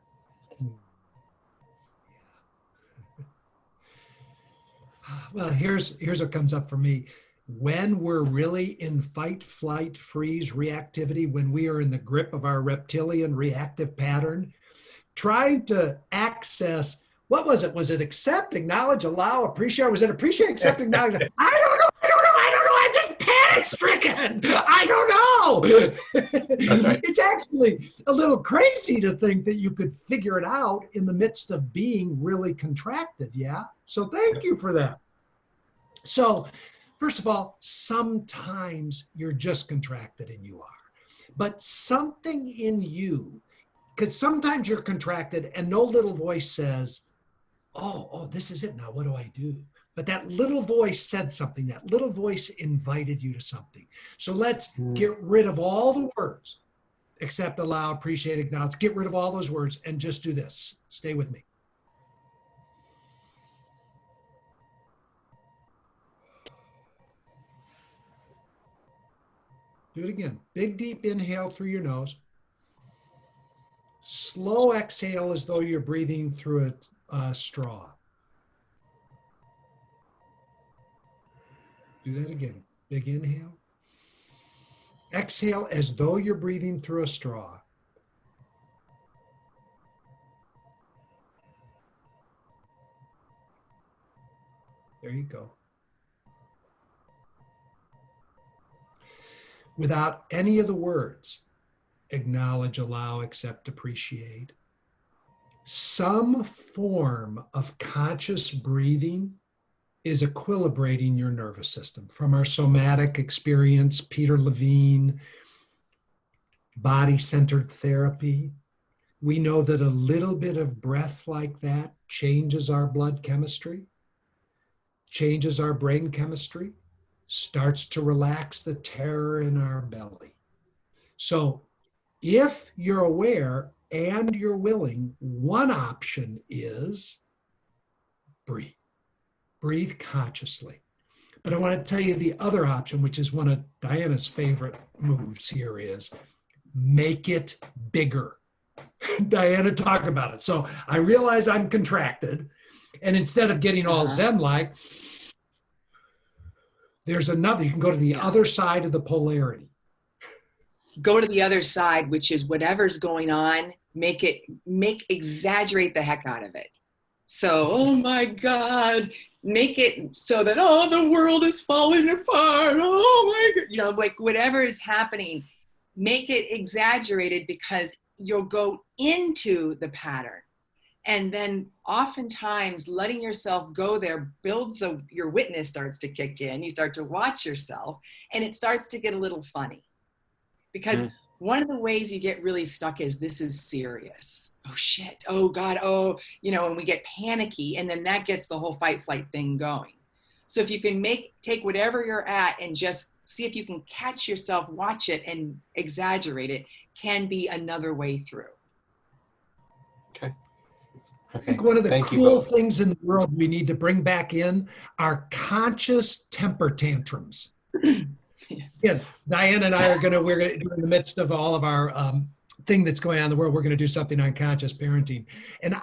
Speaker 2: Well, here's what comes up for me. When we're really in fight, flight, freeze, reactivity, when we are in the grip of our reptilian reactive pattern, trying to access, what was it? Was it accept, acknowledge, allow, appreciate? Was it appreciate, accept, acknowledge? I don't know. I'm just panic stricken. I don't know.
Speaker 9: That's right.
Speaker 2: It's actually a little crazy to think that you could figure it out in the midst of being really contracted. Yeah. So thank you for that. So first of all, sometimes you're just contracted and you are, but something in you, because sometimes you're contracted and no little voice says, oh, this is it now. What do I do? But that little voice said something. That little voice invited you to something. So let's get rid of all the words, accept, allow, appreciate, acknowledge. Get rid of all those words and just do this. Stay with me. Do it again. Big, deep inhale through your nose. Slow exhale as though you're breathing through a straw. Do that again. Big inhale. Exhale as though you're breathing through a straw. There you go. Without any of the words, acknowledge, allow, accept, appreciate, some form of conscious breathing is equilibrating your nervous system. From our somatic experience, Peter Levine, body-centered therapy, we know that a little bit of breath like that changes our blood chemistry, changes our brain chemistry, starts to relax the terror in our belly. So if you're aware and you're willing, one option is breathe. Breathe consciously. But I want to tell you the other option, which is one of Diana's favorite moves here, is make it bigger. Diana talked about it. So I realize I'm contracted, and instead of getting all Zen-like, there's another. You can go to the other side of the polarity.
Speaker 1: Go to the other side, which is whatever's going on, exaggerate the heck out of it. So, oh my God, make it so that, oh, the world is falling apart. Oh my God, you know, like whatever is happening, make it exaggerated because you'll go into the pattern. And then oftentimes letting yourself go there builds your witness starts to kick in. You start to watch yourself and it starts to get a little funny. Because one of the ways you get really stuck is this is serious. Oh shit, oh God, oh, you know, and we get panicky and then that gets the whole fight flight thing going. So if you can take whatever you're at and just see if you can catch yourself, watch it and exaggerate it, can be another way through.
Speaker 9: Okay.
Speaker 2: I think one of the cool things in the world we need to bring back in are conscious temper tantrums. Again, Diana and I we're in the midst of all of our thing that's going on in the world. We're going to do something on conscious parenting. And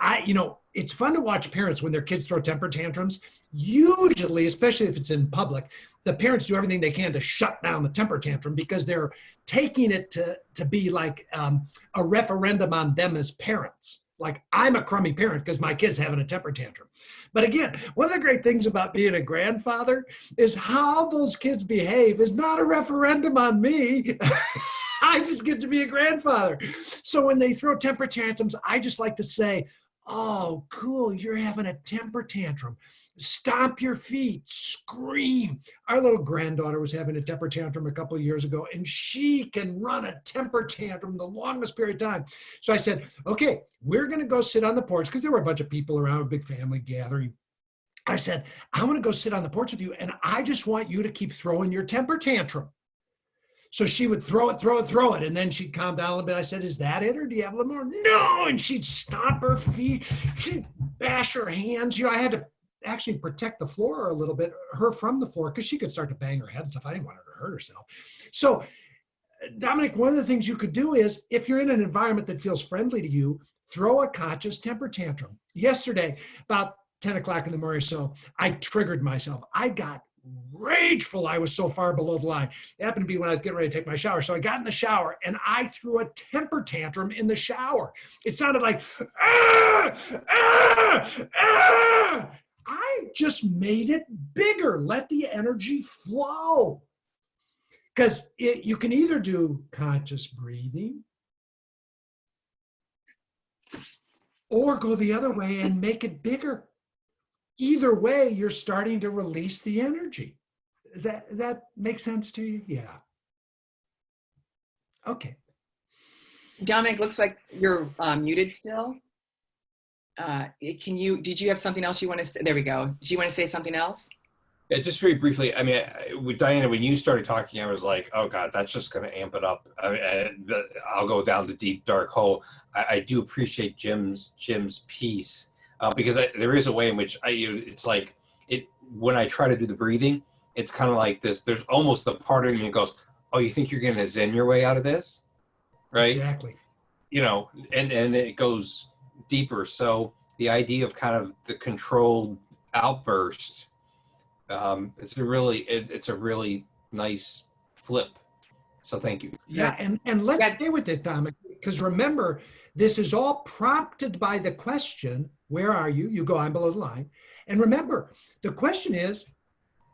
Speaker 2: it's fun to watch parents when their kids throw temper tantrums. Usually, especially if it's in public, the parents do everything they can to shut down the temper tantrum because they're taking it to be like a referendum on them as parents. Like, I'm a crummy parent because my kid's having a temper tantrum. But again, one of the great things about being a grandfather is how those kids behave is not a referendum on me. I just get to be a grandfather. So when they throw temper tantrums, I just like to say, oh, cool, you're having a temper tantrum. Stomp your feet, scream. Our little granddaughter was having a temper tantrum a couple of years ago, and she can run a temper tantrum the longest period of time. So I said, okay, we're going to go sit on the porch because there were a bunch of people around, a big family gathering. I said, I want to go sit on the porch with you, and I just want you to keep throwing your temper tantrum. So she would throw it, and then she'd calm down a little bit. I said, is that it, or do you have a little more? No, and she'd stomp her feet. She'd bash her hands. I had to actually protect the floor a little bit, her from the floor, because she could start to bang her head and stuff. I didn't want her to hurt herself. So, Dominic, one of the things you could do is, if you're in an environment that feels friendly to you, throw a conscious temper tantrum. Yesterday, about 10 o'clock in the morning. So I triggered myself. I got rageful. I was so far below the line. It happened to be when I was getting ready to take my shower. So I got in the shower and I threw a temper tantrum in the shower. It sounded like, ah, ah, ah. I just made it bigger. Let the energy flow. Because you can either do conscious breathing or go the other way and make it bigger. Either way, you're starting to release the energy. Does that make sense to you? Yeah. Okay.
Speaker 1: Dominic, looks like you're muted still. Did you have something else you want to say? There we go. Do you want to say something else?
Speaker 9: Yeah, just very briefly. I mean, with Diana, when you started talking, I was like, "Oh God, that's just going to amp it up." I'll go down the deep dark hole. I do appreciate Jim's piece because there is a way in which it's like it. When I try to do the breathing, it's kind of like this. There's almost the part of me that goes, "Oh, you think you're going to zen your way out of this, right?"
Speaker 2: Exactly.
Speaker 9: You know, and it goes deeper. So the idea of kind of the controlled outburst. It's a really nice flip. So thank you.
Speaker 2: Yeah, and let's stay with it, Dominic, because remember, this is all prompted by the question, where are you? You go, I'm below the line. And remember, the question is,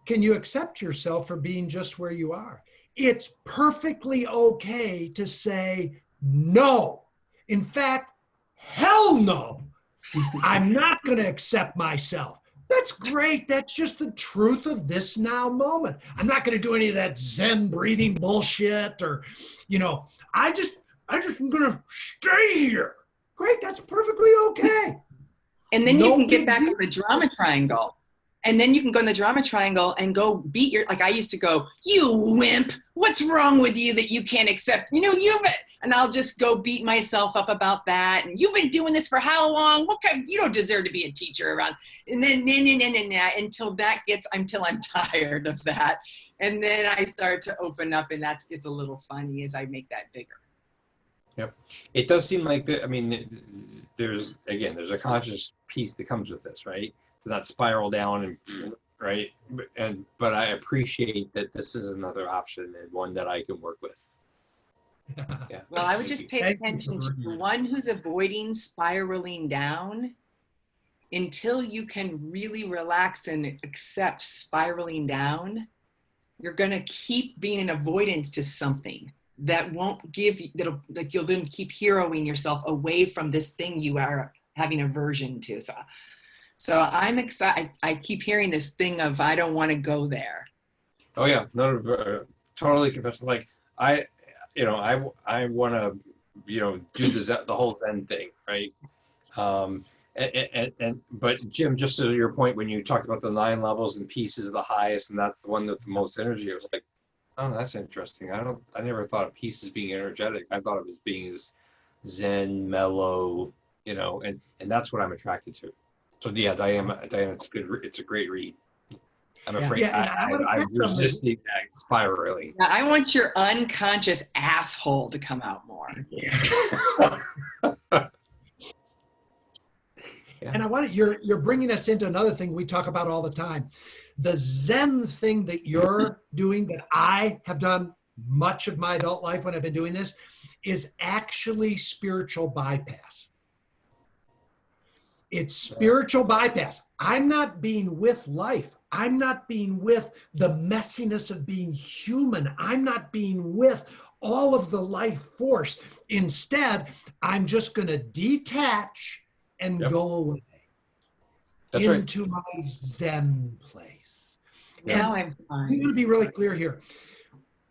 Speaker 2: can you accept yourself for being just where you are? It's perfectly okay to say no. In fact, hell no. I'm not going to accept myself. That's great. That's just the truth of this now moment. I'm not going to do any of that Zen breathing bullshit or, I just am going to stay here. Great. That's perfectly okay.
Speaker 1: And then you can get back to the drama triangle. And then you can go in the drama triangle and go beat like I used to go, you wimp, what's wrong with you that you can't accept, and I'll just go beat myself up about that. And you've been doing this for how long? You don't deserve to be a teacher around. And then, until I'm tired of that. And then I start to open up, and it's a little funny as I make that bigger.
Speaker 9: Yep. It does seem like there's a conscious piece that comes with this, right? To not spiral down and right. But I appreciate that this is another option and one that I can work with. Yeah.
Speaker 1: Well, I would just pay attention to the one who's avoiding spiraling down until you can really relax and accept spiraling down. You're going to keep being an avoidance to something that won't give you, you'll then keep heroing yourself away from this thing you are having aversion to. So I'm excited. I keep hearing this thing of, I don't want to go there.
Speaker 9: Oh yeah, no, totally confession. Like I want to, do the whole Zen thing, right? But Jim, just to your point, when you talked about the 9 levels and peace is the highest, and that's the one with the most energy, I was like, oh, that's interesting. I never thought of peace as being energetic. I thought of it as being Zen, mellow, and that's what I'm attracted to. So yeah, Diana, it's good. It's a great read. I'm afraid I'm resisting that spiraling.
Speaker 1: Now, I want your unconscious asshole to come out more.
Speaker 2: Yeah. And I want you're bringing us into another thing we talk about all the time. The Zen thing that you're doing, that I have done much of my adult life when I've been doing this, is actually spiritual bypass. It's spiritual bypass. I'm not being with life. I'm not being with the messiness of being human. I'm not being with all of the life force. Instead, I'm just going to detach and go away.
Speaker 9: That's
Speaker 2: into my Zen place.
Speaker 1: Now I'm fine.
Speaker 2: I'm going to be really clear here.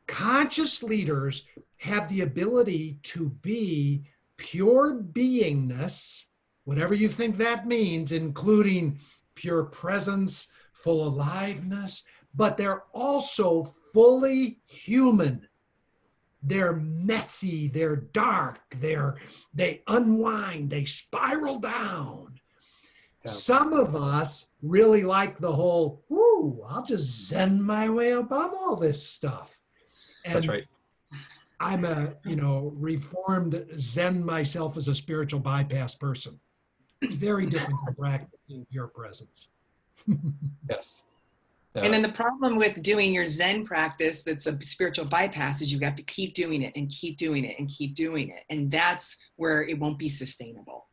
Speaker 2: Conscious leaders have the ability to be pure beingness, whatever you think that means, including pure presence, full aliveness, but they're also fully human. They're messy, they're dark, they unwind, they spiral down. Yeah. Some of us really like the whole, I'll just Zen my way above all this stuff. And
Speaker 9: that's right.
Speaker 2: I'm a, reformed Zen myself as a spiritual bypass person. It's very different than practicing your presence.
Speaker 9: Yes.
Speaker 1: And then the problem with doing your Zen practice that's a spiritual bypass is you have to keep doing it and keep doing it and keep doing it. And that's where it won't be sustainable.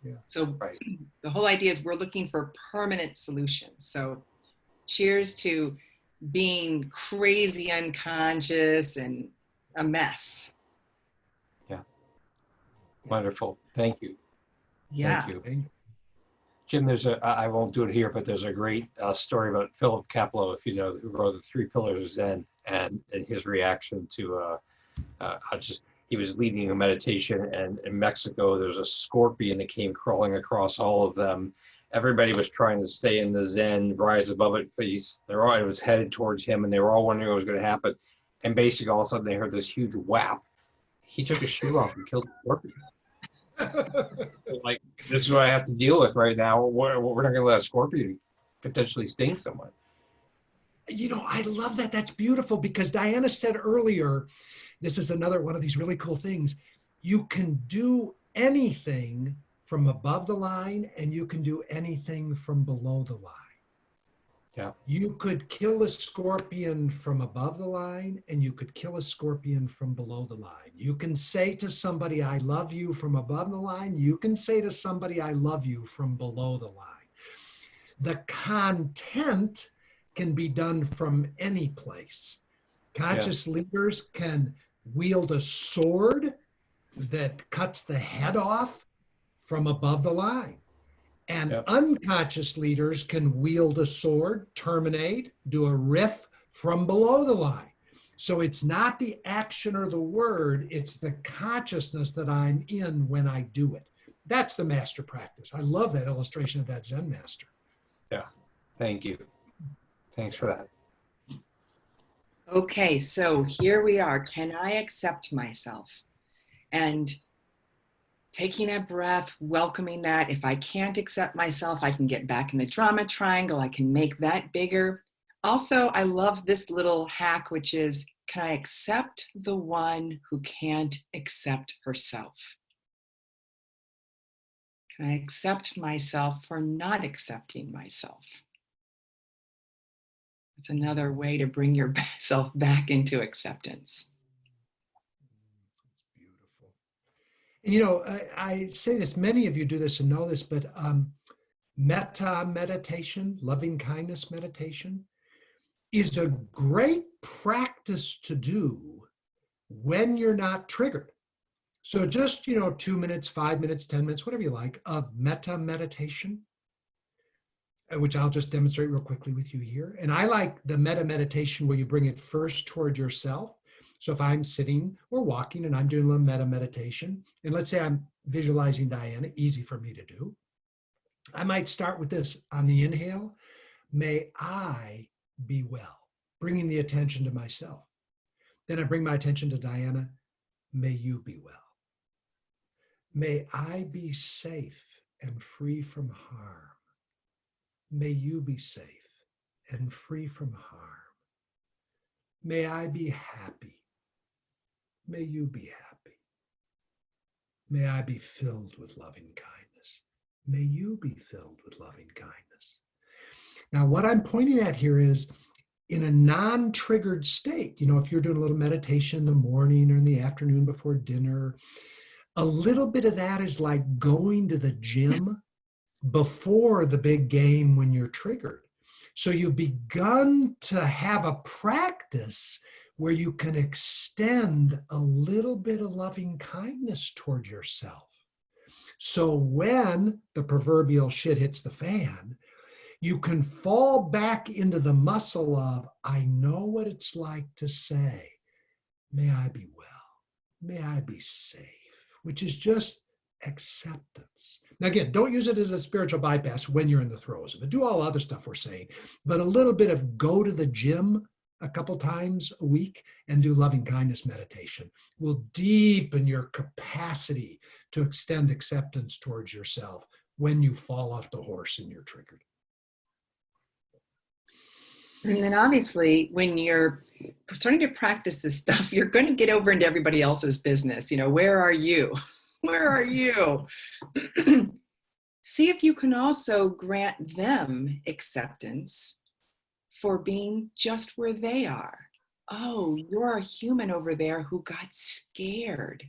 Speaker 2: Yeah.
Speaker 1: So the whole idea is we're looking for permanent solutions. So cheers to being crazy unconscious and a mess.
Speaker 9: Yeah. Wonderful. Thank you.
Speaker 1: Yeah.
Speaker 9: Thank you. Jim, I won't do it here, but there's a great story about Philip Kapleau, if you know, who wrote the 3 Pillars of Zen, and his reaction to he was leading a meditation, and in Mexico, there's a scorpion that came crawling across all of them. Everybody was trying to stay in the Zen, rise above it piece. It was headed towards him, and they were all wondering what was going to happen. And basically, all of a sudden, they heard this huge whap. He took his shoe off and killed the scorpion. Like, this is what I have to deal with right now. We're not going to let a scorpion potentially sting someone.
Speaker 2: You know, I love that. That's beautiful, because Diana said earlier, this is another one of these really cool things. You can do anything from above the line, and you can do anything from below the line.
Speaker 9: Yeah.
Speaker 2: You could kill a scorpion from above the line, and you could kill a scorpion from below the line. You can say to somebody, I love you, from above the line. You can say to somebody, I love you, from below the line. The content can be done from any place. Conscious leaders can wield a sword that cuts the head off from above the line. And unconscious leaders can wield a sword, terminate, do a riff from below the line. So it's not the action or the word, it's the consciousness that I'm in when I do it. That's the master practice. I love that illustration of that Zen master.
Speaker 9: Yeah, thank you. Thanks for that.
Speaker 1: Okay, so here we are. Can I accept myself? And taking a breath, welcoming that. If I can't accept myself, I can get back in the drama triangle. I can make that bigger. Also, I love this little hack, which is, can I accept the one who can't accept herself? Can I accept myself for not accepting myself? It's another way to bring yourself back into acceptance.
Speaker 2: You know, I say this, many of you do this and know this, but metta meditation, loving kindness meditation, is a great practice to do when you're not triggered. So just, 2 minutes, 5 minutes, 10 minutes, whatever you like, of metta meditation, which I'll just demonstrate real quickly with you here. And I like the metta meditation where you bring it first toward yourself. So if I'm sitting or walking and I'm doing a little metta meditation, and let's say I'm visualizing Diana, easy for me to do, I might start with this on the inhale, may I be well, bringing the attention to myself. Then I bring my attention to Diana, may you be well. May I be safe and free from harm. May you be safe and free from harm. May I be happy. May you be happy. May I be filled with loving kindness. May you be filled with loving kindness. Now, what I'm pointing at here is in a non-triggered state. If you're doing a little meditation in the morning or in the afternoon before dinner, a little bit of that is like going to the gym before the big game when you're triggered. So you've begun to have a practice where you can extend a little bit of loving kindness toward yourself. So when the proverbial shit hits the fan, you can fall back into the muscle of, I know what it's like to say, may I be well, may I be safe, which is just acceptance. Now again, don't use it as a spiritual bypass when you're in the throes of it. Do all other stuff we're saying, but a little bit of go to the gym a couple times a week and do loving kindness meditation will deepen your capacity to extend acceptance towards yourself when you fall off the horse and you're triggered.
Speaker 1: And then obviously, when you're starting to practice this stuff, you're going to get over into everybody else's business. Where are you? Where are you? see if you can also grant them acceptance for being just where they are. Oh, you're a human over there who got scared.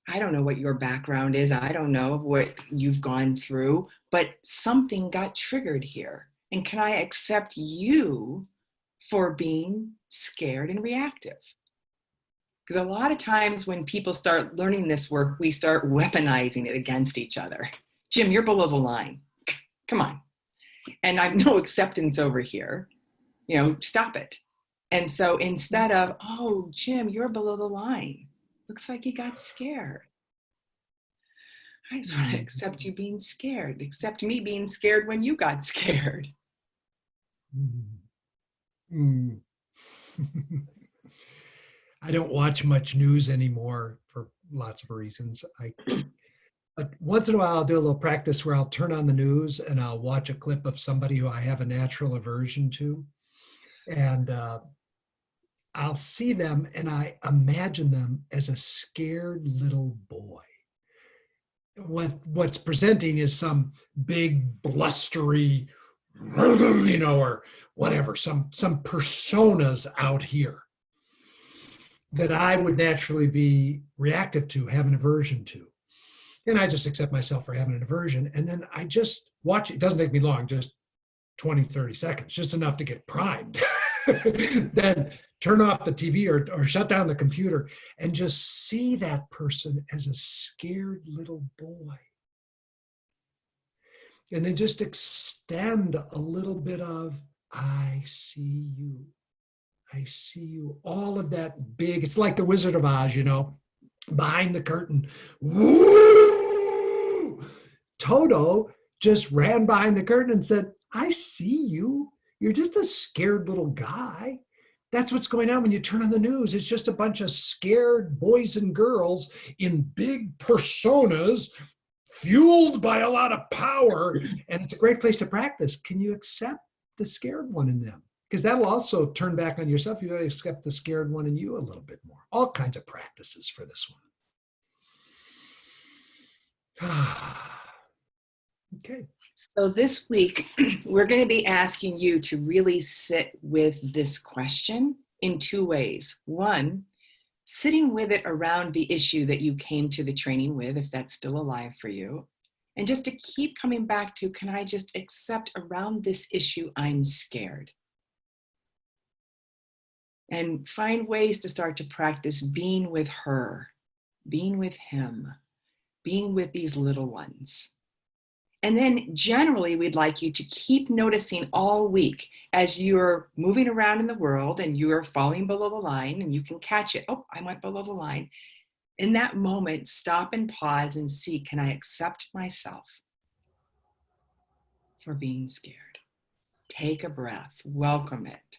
Speaker 1: I don't know what your background is. I don't know what you've gone through, but something got triggered here. And can I accept you for being scared and reactive? Because a lot of times when people start learning this work, we start weaponizing it against each other. Jim, you're below the line. Come on. And I've no acceptance over here. You know, stop it. And so instead of, oh, Jim, you're below the line. Looks like you got scared. I just want to accept you being scared. Accept me being scared when you got scared.
Speaker 2: I don't watch much news anymore for lots of reasons. But once in a while, I'll do a little practice where I'll turn on the news and I'll watch a clip of somebody who I have a natural aversion to. And I'll see them and I imagine them as a scared little boy. What's presenting is some big blustery, you know, or whatever, some personas out here that I would naturally be reactive to, have an aversion to. And I just accept myself for having an aversion. And then I just watch it. It doesn't take me long, just 20, 30 seconds, just enough to get primed. Then turn off the TV or shut down the computer and just see that person as a scared little boy. And then just extend a little bit of, I see you. I see you. All of that big, it's like the Wizard of Oz, you know, behind the curtain. Woo! Toto just ran behind the curtain and said, I see you. You're just a scared little guy. That's what's going on when you turn on the news. It's just a bunch of scared boys and girls in big personas fueled by a lot of power. And it's a great place to practice. Can you accept the scared one in them? Because that'll also turn back on yourself. You gotta accept the scared one in you a little bit more. All kinds of practices for this one. Okay.
Speaker 1: So this week, we're going to be asking you to really sit with this question in two ways. One, sitting with it around the issue that you came to the training with, if that's still alive for you. And just to keep coming back to, can I just accept around this issue, I'm scared? And find ways to start to practice being with her, being with him, being with these little ones. And then generally, we'd like you to keep noticing all week as you're moving around in the world and you're falling below the line and you can catch it. Oh, I went below the line. In that moment, stop and pause and see, can I accept myself for being scared? Take a breath, welcome it.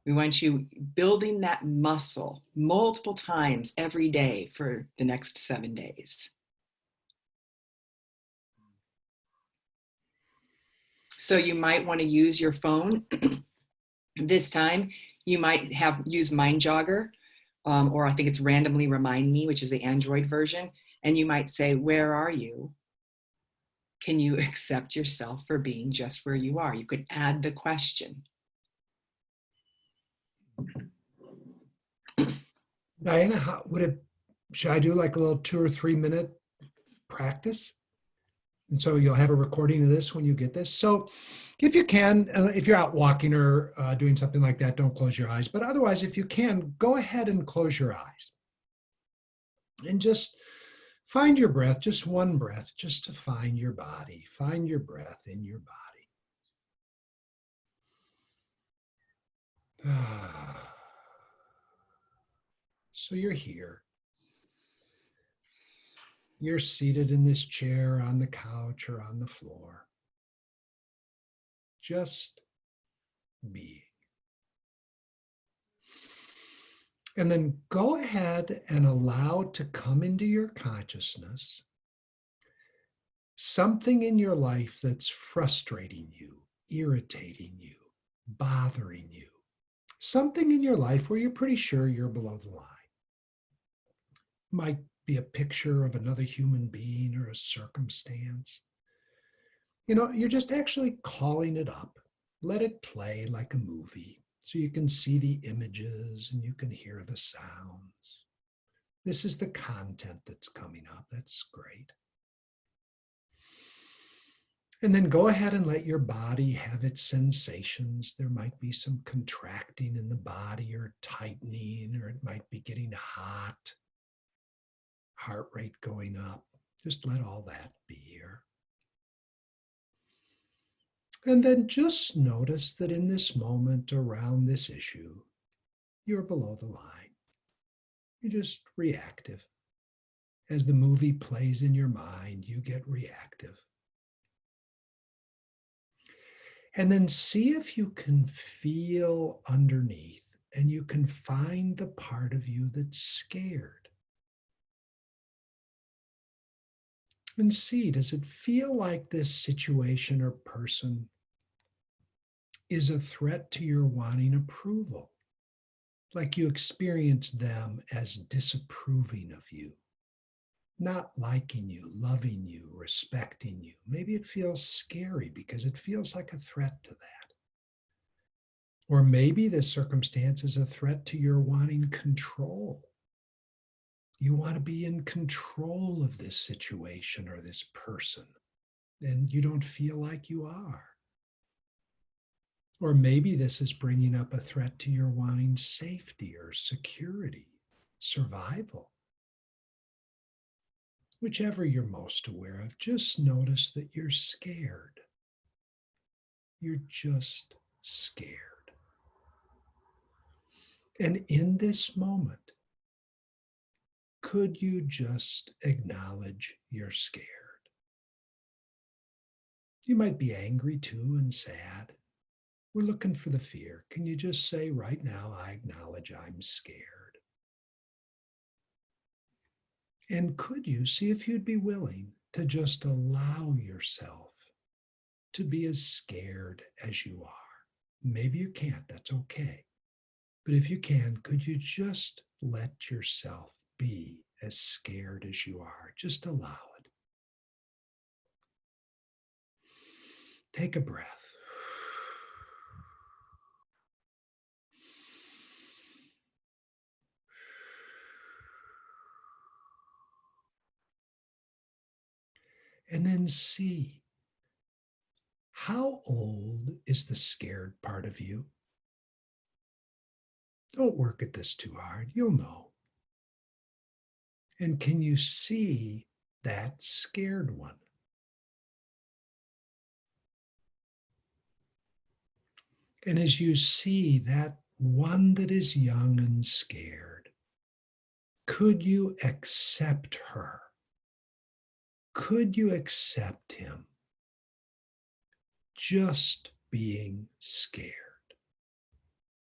Speaker 1: We want you building that muscle multiple times every day for the next 7 days. So you might want to use your phone. This time, you might use Mind Jogger, or I think it's Randomly Remind Me, which is the Android version. And you might say, where are you? Can you accept yourself for being just where you are? You could add the question.
Speaker 2: Diana, should I do like a little 2 or 3 minute practice? And so you'll have a recording of this when you get this. So if you can, if you're out walking or doing something like that, don't close your eyes. But otherwise, if you can, go ahead and close your eyes. And just find your breath, just one breath, just to find your body. Find your breath in your body. So you're here. You're seated in this chair, on the couch, or on the floor. Just being. And then go ahead and allow to come into your consciousness something in your life that's frustrating you, irritating you, bothering you. Something in your life where you're pretty sure you're below the line. Might be a picture of another human being or a circumstance. You know, you're just actually calling it up. Let it play like a movie so you can see the images and you can hear the sounds. This is the content that's coming up. That's great. And then go ahead and let your body have its sensations. There might be some contracting in the body or tightening, or it might be getting hot, heart rate going up. Just let all that be here. And then just notice that in this moment around this issue, you're below the line. You're just reactive. As the movie plays in your mind, you get reactive. And then see if you can feel underneath and you can find the part of you that's scared. And see, does it feel like this situation or person is a threat to your wanting approval? Like you experience them as disapproving of you, not liking you, loving you, respecting you. Maybe it feels scary because it feels like a threat to that. Or maybe the circumstance is a threat to your wanting control. You want to be in control of this situation or this person, and you don't feel like you are. Or maybe this is bringing up a threat to your wanting safety or security, survival. Whichever you're most aware of, just notice that you're scared. You're just scared. And in this moment, could you just acknowledge you're scared? You might be angry too and sad. We're looking for the fear. Can you just say right now, I acknowledge I'm scared? And could you see if you'd be willing to just allow yourself to be as scared as you are? Maybe you can't, that's okay. But if you can, could you just let yourself be as scared as you are? Just allow it. Take a breath. And then see, how old is the scared part of you? Don't work at this too hard, you'll know. And can you see that scared one? And as you see that one that is young and scared, could you accept her? Could you accept him just being scared?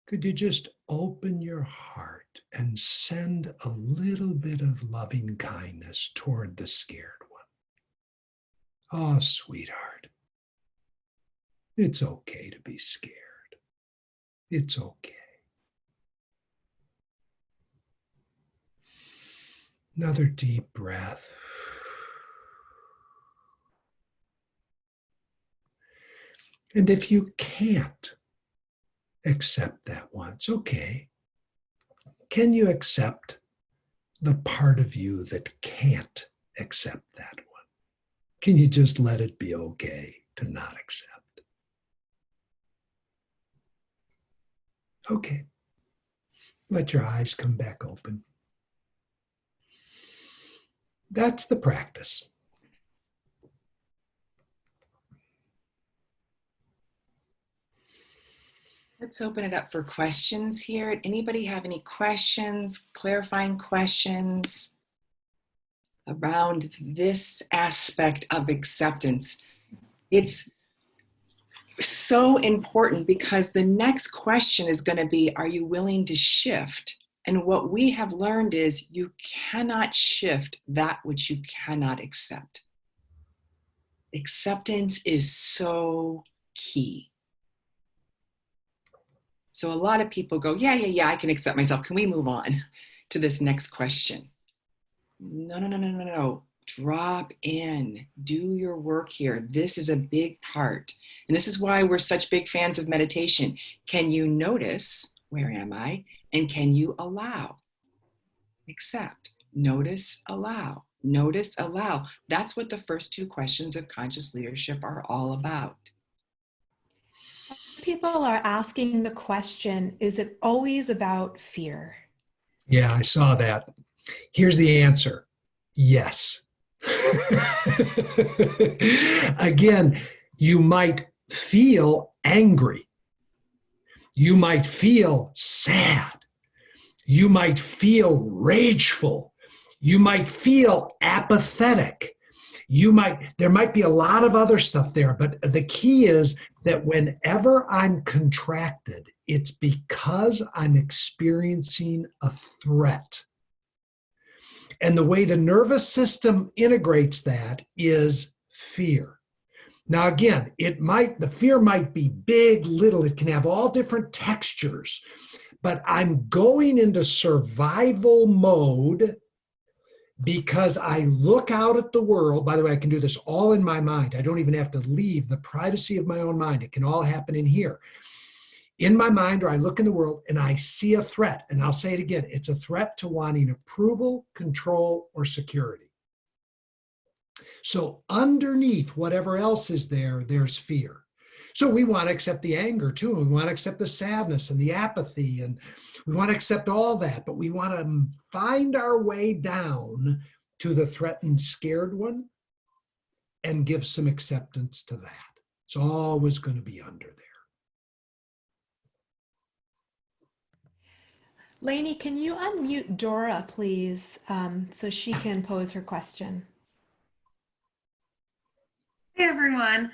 Speaker 2: Could you just open your heart and send a little bit of loving kindness toward the scared one? Oh, sweetheart, it's okay to be scared. It's okay. Another deep breath. And if you can't accept that one, it's okay. Can you accept the part of you that can't accept that one? Can you just let it be okay to not accept? Okay. Let your eyes come back open. That's the practice.
Speaker 1: Let's open it up for questions here. Anybody have any questions, clarifying questions around this aspect of acceptance? It's so important because the next question is going to be, are you willing to shift? And what we have learned is you cannot shift that which you cannot accept. Acceptance is so key. So a lot of people go, yeah, I can accept myself. Can we move on to this next question? No, no, no, no, no, no. Drop in, do your work here. This is a big part. And this is why we're such big fans of meditation. Can you notice, where am I? And can you allow? Accept, notice, allow, notice, allow. That's what the first two questions of conscious leadership are all about.
Speaker 4: People are asking the question, is it always about fear?
Speaker 2: Yeah, I saw that. Here's the answer. Yes. Again, you might feel angry. You might feel sad. You might feel rageful. You might feel apathetic. There might be a lot of other stuff there, but the key is that whenever I'm contracted, it's because I'm experiencing a threat. And the way the nervous system integrates that is fear. Now, again, the fear might be big, little, it can have all different textures, but I'm going into survival mode because I look out at the world. By the way, I can do this all in my mind. I don't even have to leave the privacy of my own mind. It can all happen in here. In my mind, or I look in the world and I see a threat, and I'll say it again, it's a threat to wanting approval, control, or security. So underneath whatever else is there, there's fear. So we want to accept the anger too. We want to accept the sadness and the apathy, and we want to accept all that, but we want to find our way down to the threatened, scared one and give some acceptance to that. It's always going to be under there.
Speaker 4: Lainey, can you unmute Dora, please, so she can pose her question?
Speaker 10: Hey everyone.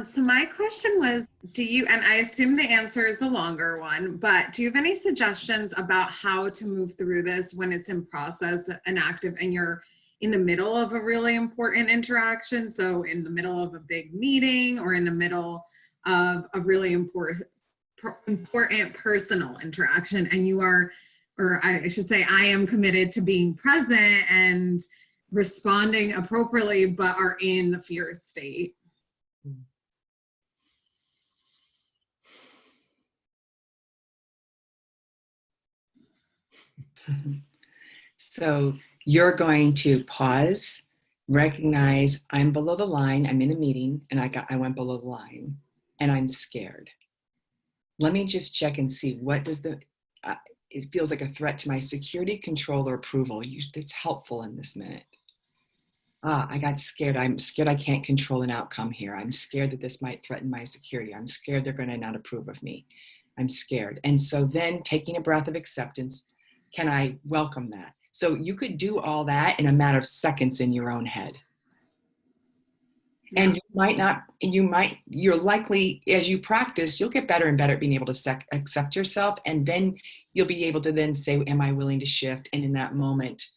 Speaker 10: So my question was, and I assume the answer is a longer one, but do you have any suggestions about how to move through this when it's in process and active and you're in the middle of a really important interaction? So in the middle of a big meeting or in the middle of a really important personal interaction, and you are, or I should say, I am committed to being present and responding appropriately, but are in the fear state.
Speaker 1: So you're going to pause, recognize I'm below the line, I'm in a meeting, and I went below the line, and I'm scared. Let me just check and see, what does it feels like a threat to my security, control, or approval. It's helpful in this minute. I got scared. I'm scared I can't control an outcome here. I'm scared that this might threaten my security. I'm scared they're going to not approve of me. I'm scared. And so then taking a breath of acceptance, can I welcome that? So you could do all that in a matter of seconds in your own head. And you're likely, as you practice, you'll get better and better at being able to accept yourself. And then you'll be able to then say, am I willing to shift? And in that moment,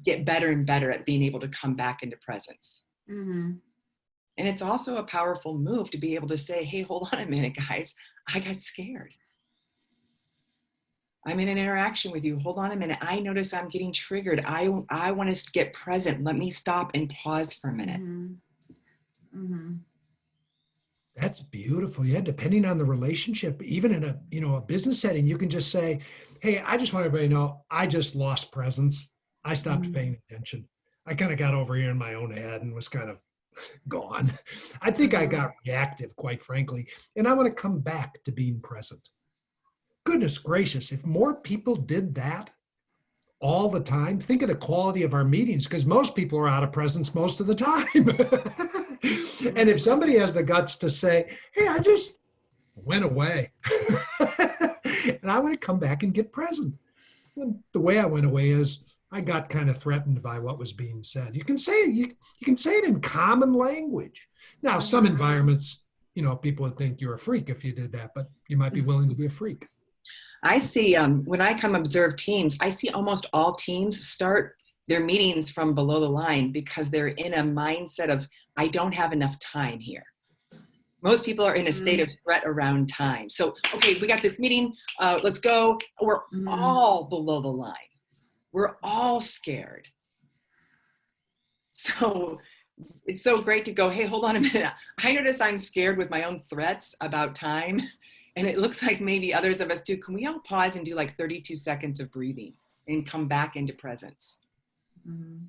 Speaker 1: get better and better at being able to come back into presence.
Speaker 10: Mm-hmm.
Speaker 1: And it's also a powerful move to be able to say, hey, hold on a minute, guys. I got scared. I'm in an interaction with you. Hold on a minute. I notice I'm getting triggered. I want us to get present. Let me stop and pause for a minute.
Speaker 10: Mm-hmm. Mm-hmm.
Speaker 2: That's beautiful. Yeah, depending on the relationship, even in a business setting, you can just say, hey, I just want everybody to know I just lost presence. I stopped paying attention. I kind of got over here in my own head and was kind of gone. I think I got reactive, quite frankly, and I want to come back to being present. Goodness gracious, if more people did that all the time, think of the quality of our meetings, because most people are out of presence most of the time. And if somebody has the guts to say, hey, I just went away and I want to come back and get present. And the way I went away is I got kind of threatened by what was being said. You can say it, you can say it in common language. Now, some environments, people would think you're a freak if you did that, but you might be willing to be a freak.
Speaker 1: I see, when I come observe teams, I see almost all teams start their meetings from below the line because they're in a mindset of, I don't have enough time here. Most people are in a state of threat around time. So, okay, we got this meeting, let's go. We're all below the line. We're all scared. So it's so great to go, hey, hold on a minute. I notice I'm scared with my own threats about time. And it looks like maybe others of us too. Can we all pause and do like 32 seconds of breathing and come back into presence?
Speaker 10: Mhm.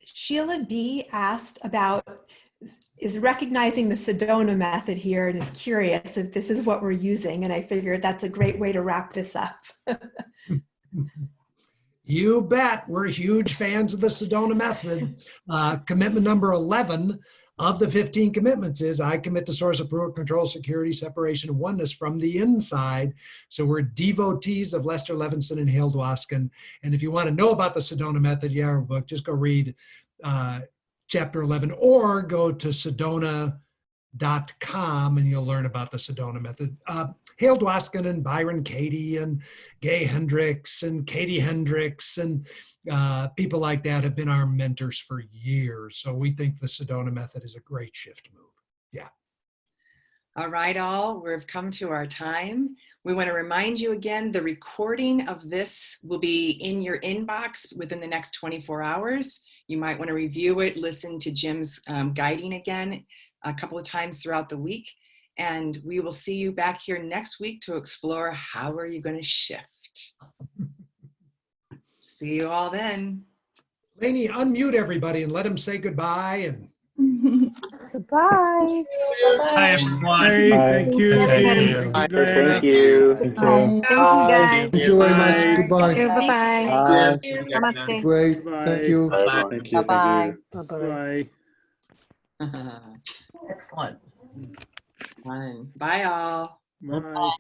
Speaker 4: Sheila B asked about, is recognizing the Sedona method here and is curious if this is what we're using. And I figured that's a great way to wrap this up.
Speaker 2: You bet. We're huge fans of the Sedona method. Commitment number 11 of the 15 commitments is I commit to source, approval, control, security, separation, and oneness from the inside. So we're devotees of Lester Levinson and Hale Dwoskin. And if you want to know about the Sedona method, you have a book, just go read chapter 11 or go to sedona.com and you'll learn about the Sedona method. Hale Dwoskin and Byron Katie and Gay Hendricks and Katie Hendricks and people like that have been our mentors for years. So we think the Sedona method is a great shift move. Yeah.
Speaker 1: All right, all, we've come to our time. We want to remind you again, the recording of this will be in your inbox within the next 24 hours. You might want to review it, listen to Jim's guiding again a couple of times throughout the week. And we will see you back here next week to explore how are you going to shift. See you all then.
Speaker 2: Lainey, unmute everybody and let them say goodbye. And
Speaker 5: Goodbye.
Speaker 11: Hi, everyone.
Speaker 12: Hey, thank you.
Speaker 13: Thank you.
Speaker 12: Thank
Speaker 13: you.
Speaker 12: you guys. Thank you very much. Goodbye.
Speaker 5: Bye-bye.
Speaker 13: Bye.
Speaker 5: Namaste.
Speaker 12: Great. Thank you.
Speaker 13: Bye, everyone. Thank you.
Speaker 5: Bye-bye.
Speaker 12: Bye.
Speaker 1: Excellent. Fun. Bye all.
Speaker 12: Bye.